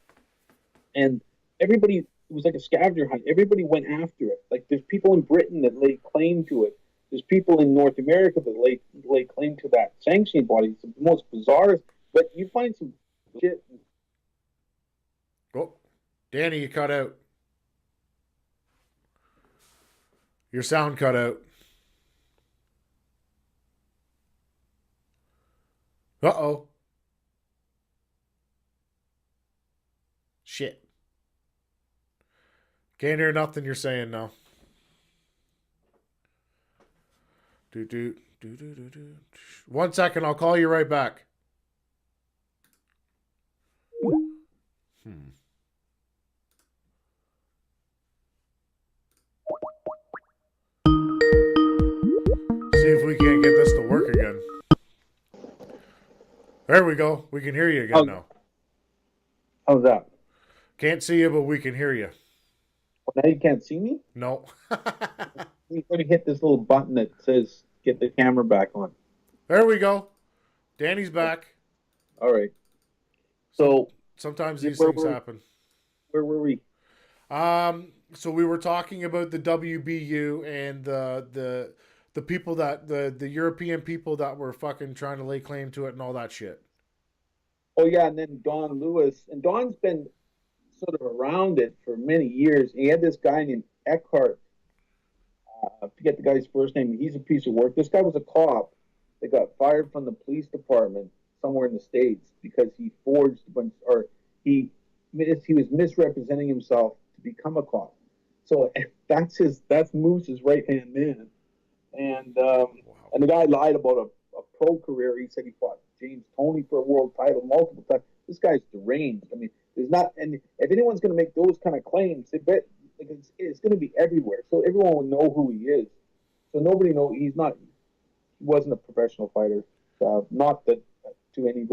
and everybody it was like a scavenger hunt. Everybody went after it. Like there's people in Britain that lay claim to it. There's people in North America that lay claim to that sanctioning body. It's the most bizarre. But you find some shit. Oh, Danny, you cut out. Your sound cut out. Uh-oh. Shit. Can't hear nothing you're saying now. Do do do do do do. 1 second, I'll call you right back. Hmm. See if we can't get this to work again. There we go. We can hear you again now. How's that? Can't see you, but we can hear you. Well, now you can't see me? No. You got to hit this little button that says get the camera back on. There we go. Danny's back. All right. So sometimes these things happen. Where were we? So we were talking about the WBU and the people that the European people that were fucking trying to lay claim to it and all that shit. Oh yeah, and then Don Lewis, and Don's been sort of around it for many years. He had this guy named Eckhart. I forget the guy's first name. He's a piece of work. This guy was a cop that got fired from the police department somewhere in the States because he forged a bunch, or he was misrepresenting himself to become a cop. So that's Moose's right hand man, and and the guy lied about a pro career. He said he fought James Toney for a world title multiple times. This guy's deranged. I mean, there's not, and if anyone's going to make those kind of claims, they bet it's going to be everywhere. So everyone will know who he is. So nobody knows he wasn't a professional fighter, not that to any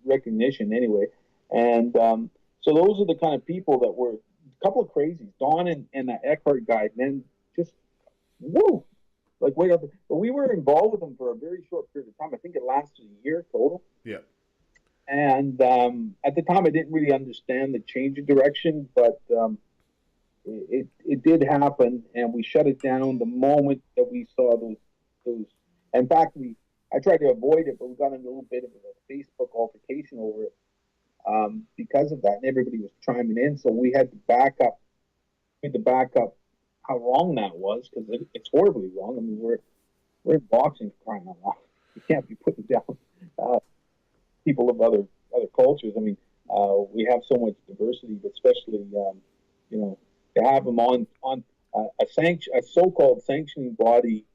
recognition anyway. And so those are the kind of people that were a couple of crazies. Don and that Eckhart guy, then just woo, like way up. But we were involved with them for a very short period of time. I think it lasted a year total. Yeah. And at the time, I didn't really understand the change of direction, but it did happen, and we shut it down the moment that we saw those. In fact, I tried to avoid it, but we got in a little bit of a Facebook altercation over it because of that, and everybody was chiming in. So we had to back up. How wrong that was, because it's horribly wrong. I mean, we're in boxing, for crying out loud. You can't be putting down people of other cultures. I mean, we have so much diversity, but especially to have them on a so-called sanctioning body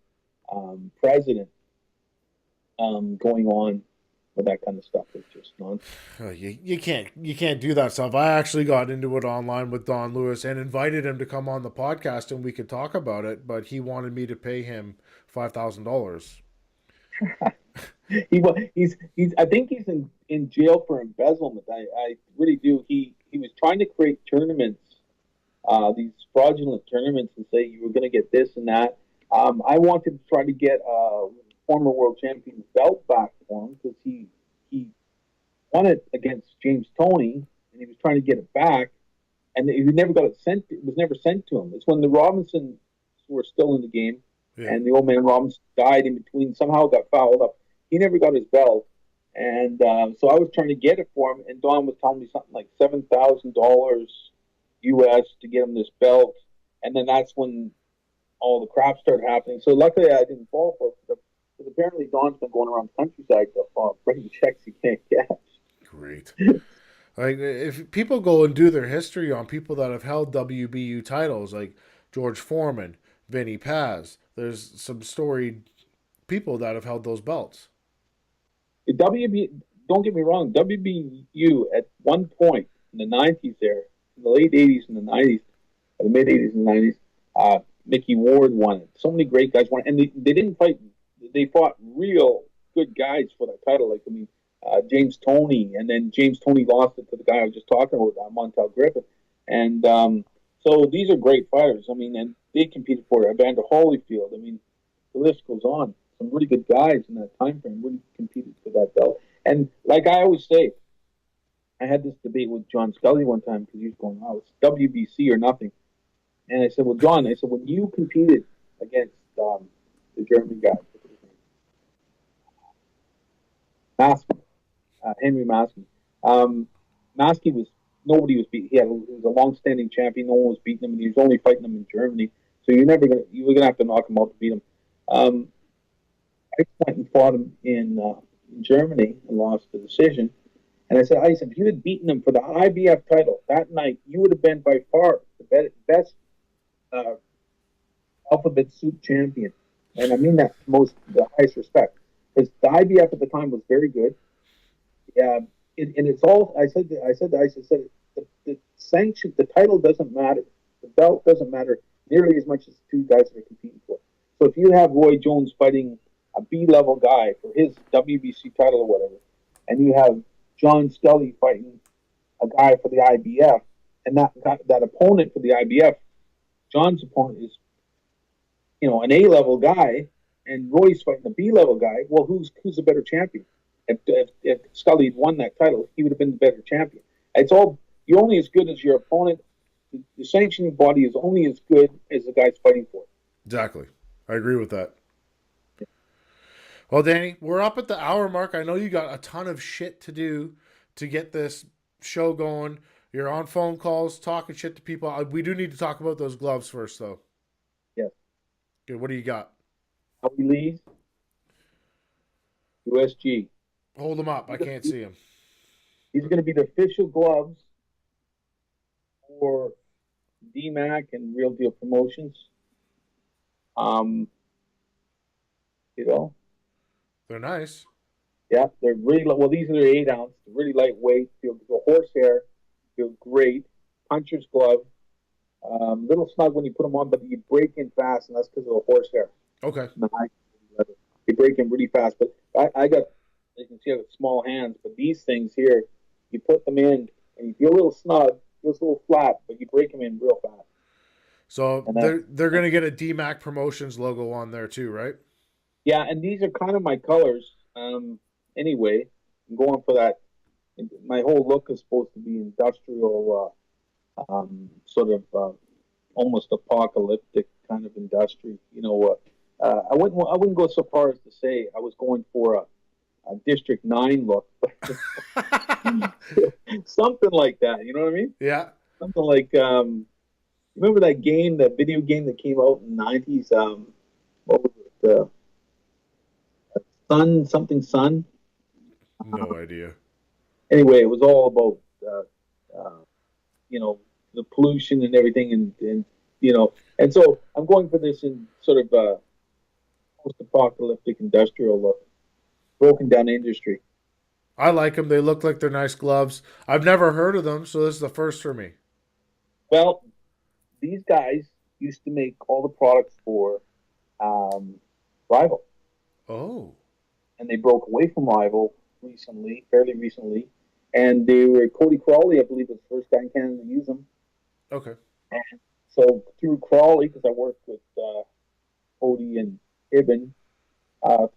president going on with that kind of stuff is just nonsense. You can't do that stuff. I actually got into it online with Don Lewis and invited him to come on the podcast and we could talk about it, but he wanted me to pay him $5,000. I think he's in jail for embezzlement. I really do. He was trying to create tournaments, these fraudulent tournaments, and say you were going to get this and that. I wanted to try to get former world champion's belt back for him because he won it against James Toney, and he was trying to get it back, and he never got it sent. It was never sent to him. It's when the Robinsons were still in the game, and the old man Robinson died in between. Somehow got fouled up. He never got his belt, and so I was trying to get it for him, and Don was telling me something like $7,000 US to get him this belt, and then that's when all the crap started happening. So luckily I didn't fall for it, because apparently Don's been going around the countryside bringing checks he can't cash. Great. Like, if people go and do their history on people that have held WBU titles, like George Foreman, Vinny Paz, there's some storied people that have held those belts. Don't get me wrong, WBU at one point in the 90s there, in the late 80s and the 90s, or the mid 80s and 90s, Mickey Ward won it. So many great guys won it. And they didn't fight, they fought real good guys for that title. Like, I mean, James Toney, and then James Toney lost it to the guy I was just talking about, Montel Griffith. And so these are great fighters. I mean, and they competed for it. Evander Holyfield. I mean, the list goes on. Some really good guys in that time frame really competed for that belt. And like I always say, I had this debate with John Scully one time because he was going, "Oh, it's WBC or nothing." And I said, "Well, John," when you competed against the German guy, Maskey, Henry Maskey, Maskey nobody was beating. He was a long-standing champion. No one was beating him, and he was only fighting him in Germany. So you were gonna have to knock him out to beat him. I went and fought him in Germany and lost the decision. And I said, if you had beaten him for the IBF title that night, you would have been by far the best alphabet soup champion, and I mean that the highest respect, because the IBF at the time was very good. Yeah, and it's all I said. I said the sanction, the title doesn't matter, the belt doesn't matter nearly as much as the two guys that are competing for. So if you have Roy Jones fighting a B-level guy for his WBC title or whatever, and you have John Scully fighting a guy for the IBF, and that opponent for the IBF, John's opponent is, an A-level guy, and Roy's fighting a B-level guy. Well, who's a better champion? If Scully had won that title, he would have been the better champion. You're only as good as your opponent. The sanctioning body is only as good as the guy's fighting for it. Exactly. I agree with that. Yeah. Well, Danny, we're up at the hour mark. I know you got a ton of shit to do to get this show going. You're on phone calls, talking shit to people. We do need to talk about those gloves first, though. Yes. Okay, what do you got? Howie Lee, USG. Hold them up. I can't see him. He's going to be the official gloves for DMAC and Real Deal Promotions. They're nice. Yeah, they're really well. These are their 8 ounce. They're really lightweight. Feel horsehair. Feel great. Puncher's glove. Little snug when you put them on, but you break in fast, and that's because of the horsehair. Okay. You break in really fast, but I got. You can see I got small hands, but these things here, you put them in, and you feel a little snug, feels a little flat, but you break them in real fast. So they're going to get a DMAC Promotions logo on there too, right? Yeah, and these are kind of my colors. Anyway, I'm going for that. My whole look is supposed to be industrial, sort of almost apocalyptic kind of industry. I wouldn't go so far as to say I was going for a District 9 look, but something like that. You know what I mean? Yeah. Something like, remember that game, that video game that came out in the 90s? What was it? Sun? No idea. Anyway, it was all about, the pollution and everything. And so I'm going for this in sort of a post-apocalyptic industrial look. Broken down industry. I like them. They look like they're nice gloves. I've never heard of them, so this is the first for me. Well, these guys used to make all the products for Rival. Oh. And they broke away from Rival fairly recently. And they were, Cody Crawley, I believe, was the first guy in Canada to use them. Okay. And so through Crawley, because I worked with Cody and Ibn,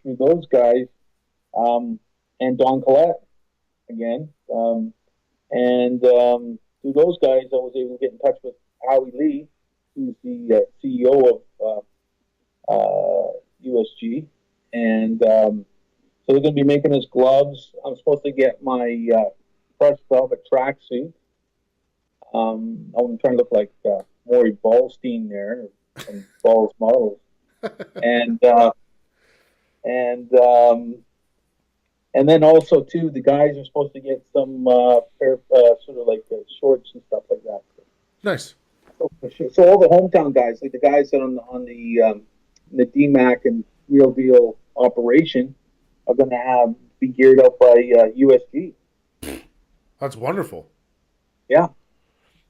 through those guys, and Don Collette again. Through those guys, I was able to get in touch with Howie Lee, who's the CEO of USG. And so they're going to be making us gloves. I'm supposed to get my crushed velvet tracksuit. I'm trying to look like Maury Ballstein there, from Ball's Models. And then also too, the guys are supposed to get some pair sort of like shorts and stuff like that. Nice. So all the hometown guys, like the guys that on the DMAC and Real Deal operation, are going to be geared up by USG. That's wonderful. Yeah,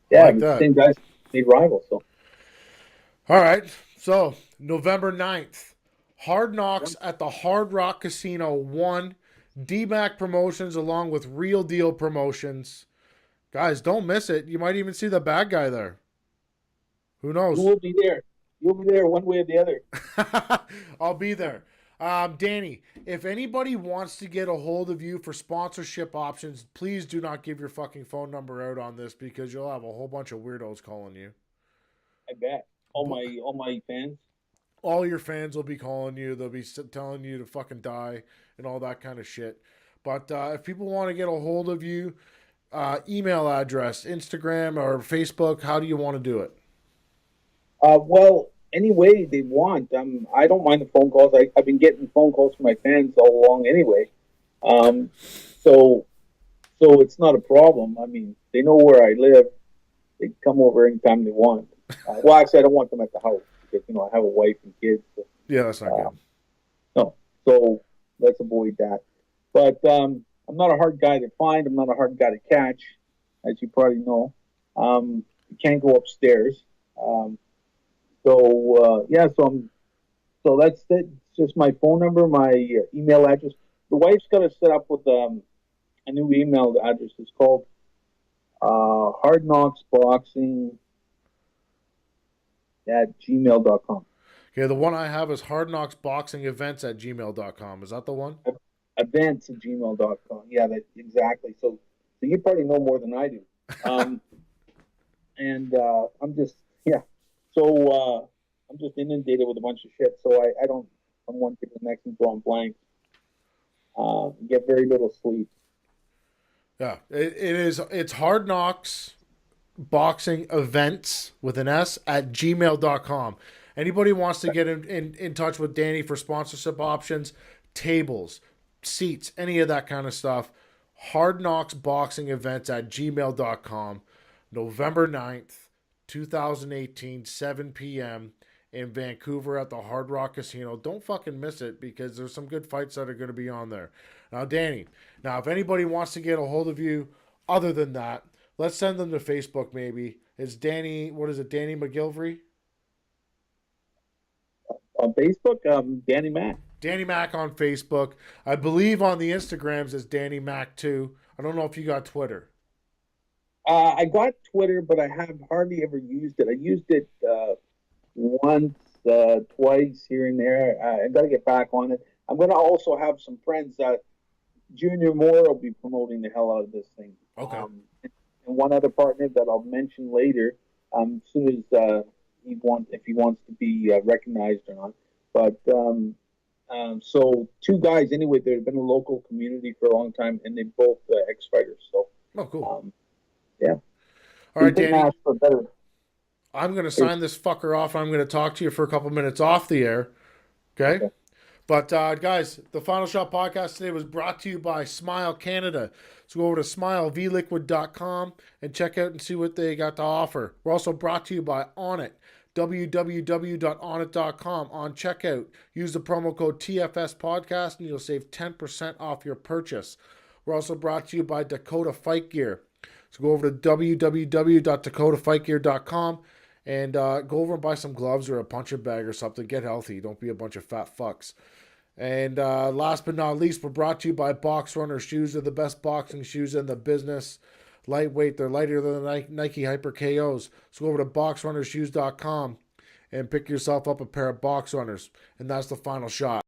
like that. Same guys need Rival. So all right, so November 9th, Hard Knocks at the Hard Rock Casino 1. DMAC Promotions along with Real Deal Promotions. Guys, don't miss it. You might even see the bad guy there. Who knows? Who will be there? You'll be there one way or the other. I'll be there. Danny, if anybody wants to get a hold of you for sponsorship options, please do not give your fucking phone number out on this, because you'll have a whole bunch of weirdos calling you. I bet. All my fans. All your fans will be calling you. They'll be telling you to fucking die and all that kind of shit. But if people want to get a hold of you, email address, Instagram or Facebook, how do you want to do it? Well, any way they want. I don't mind the phone calls. I've been getting phone calls from my fans all along anyway. So it's not a problem. I mean, they know where I live. they can come over anytime they want. Well, actually, I don't want them at the house because I have a wife and kids. So, Yeah, that's not good. no, so let's avoid that. But I'm not a hard guy to find. I'm not a hard guy to catch, as you probably know. You can't go upstairs. So that's it. It's just my phone number, my email address. The wife's got to set up with a new email address. It's called Hard Knocks Boxing at gmail.com. Okay, the one I have is Hard Knocks Boxing Events at gmail.com. Is that the one? Events at gmail.com. Yeah, that exactly. So you probably know more than I do. And I'm just I'm just inundated with a bunch of shit. So I don't from one thing to the next and drawing blank. Get very little sleep. Yeah, it's Hard Knocks Boxing Events with an S at gmail.com. Anybody wants to get in touch with Danny for sponsorship options, tables, seats, any of that kind of stuff, Hard Knocks Boxing Events at gmail.com. November 9th, 2018, 7 p.m. in Vancouver at the Hard Rock Casino. Don't fucking miss it because there's some good fights that are going to be on there. Now, Danny, if anybody wants to get a hold of you other than that, let's send them to Facebook maybe. It's Danny, what is it, Danny McGilvery? On Facebook, Danny Mac. Danny Mac on Facebook. I believe on the Instagrams is Danny Mac too. I don't know if you got Twitter. I got Twitter, but I have hardly ever used it. I used it once, twice here and there. I got to get back on it. I'm going to also have some friends that Junior Moore will be promoting the hell out of this thing. Okay. And one other partner that I'll mention later, as soon as if he wants to be recognized or not. But so two guys anyway. They've been a local community for a long time, and they're both ex-fighters. So. Oh, cool. Yeah. All right, Danny. I'm going to sign this fucker off. I'm going to talk to you for a couple minutes off the air. Okay? But, guys, the Final Shot podcast today was brought to you by Smile Canada. So go over to smilevliquid.com and check out and see what they got to offer. We're also brought to you by Onnit. www.onnit.com. On checkout, use the promo code TFS Podcast and you'll save 10% off your purchase. We're also brought to you by Dakota Fight Gear. So go over to www.dakotafightgear.com and go over and buy some gloves or a punching bag or something. Get healthy. Don't be a bunch of fat fucks. And last but not least, we're brought to you by Box Runner Shoes. They're the best boxing shoes in the business. Lightweight. They're lighter than the Nike Hyper KOs. So go over to boxrunnershoes.com and pick yourself up a pair of Box Runners. And that's the Final Shot.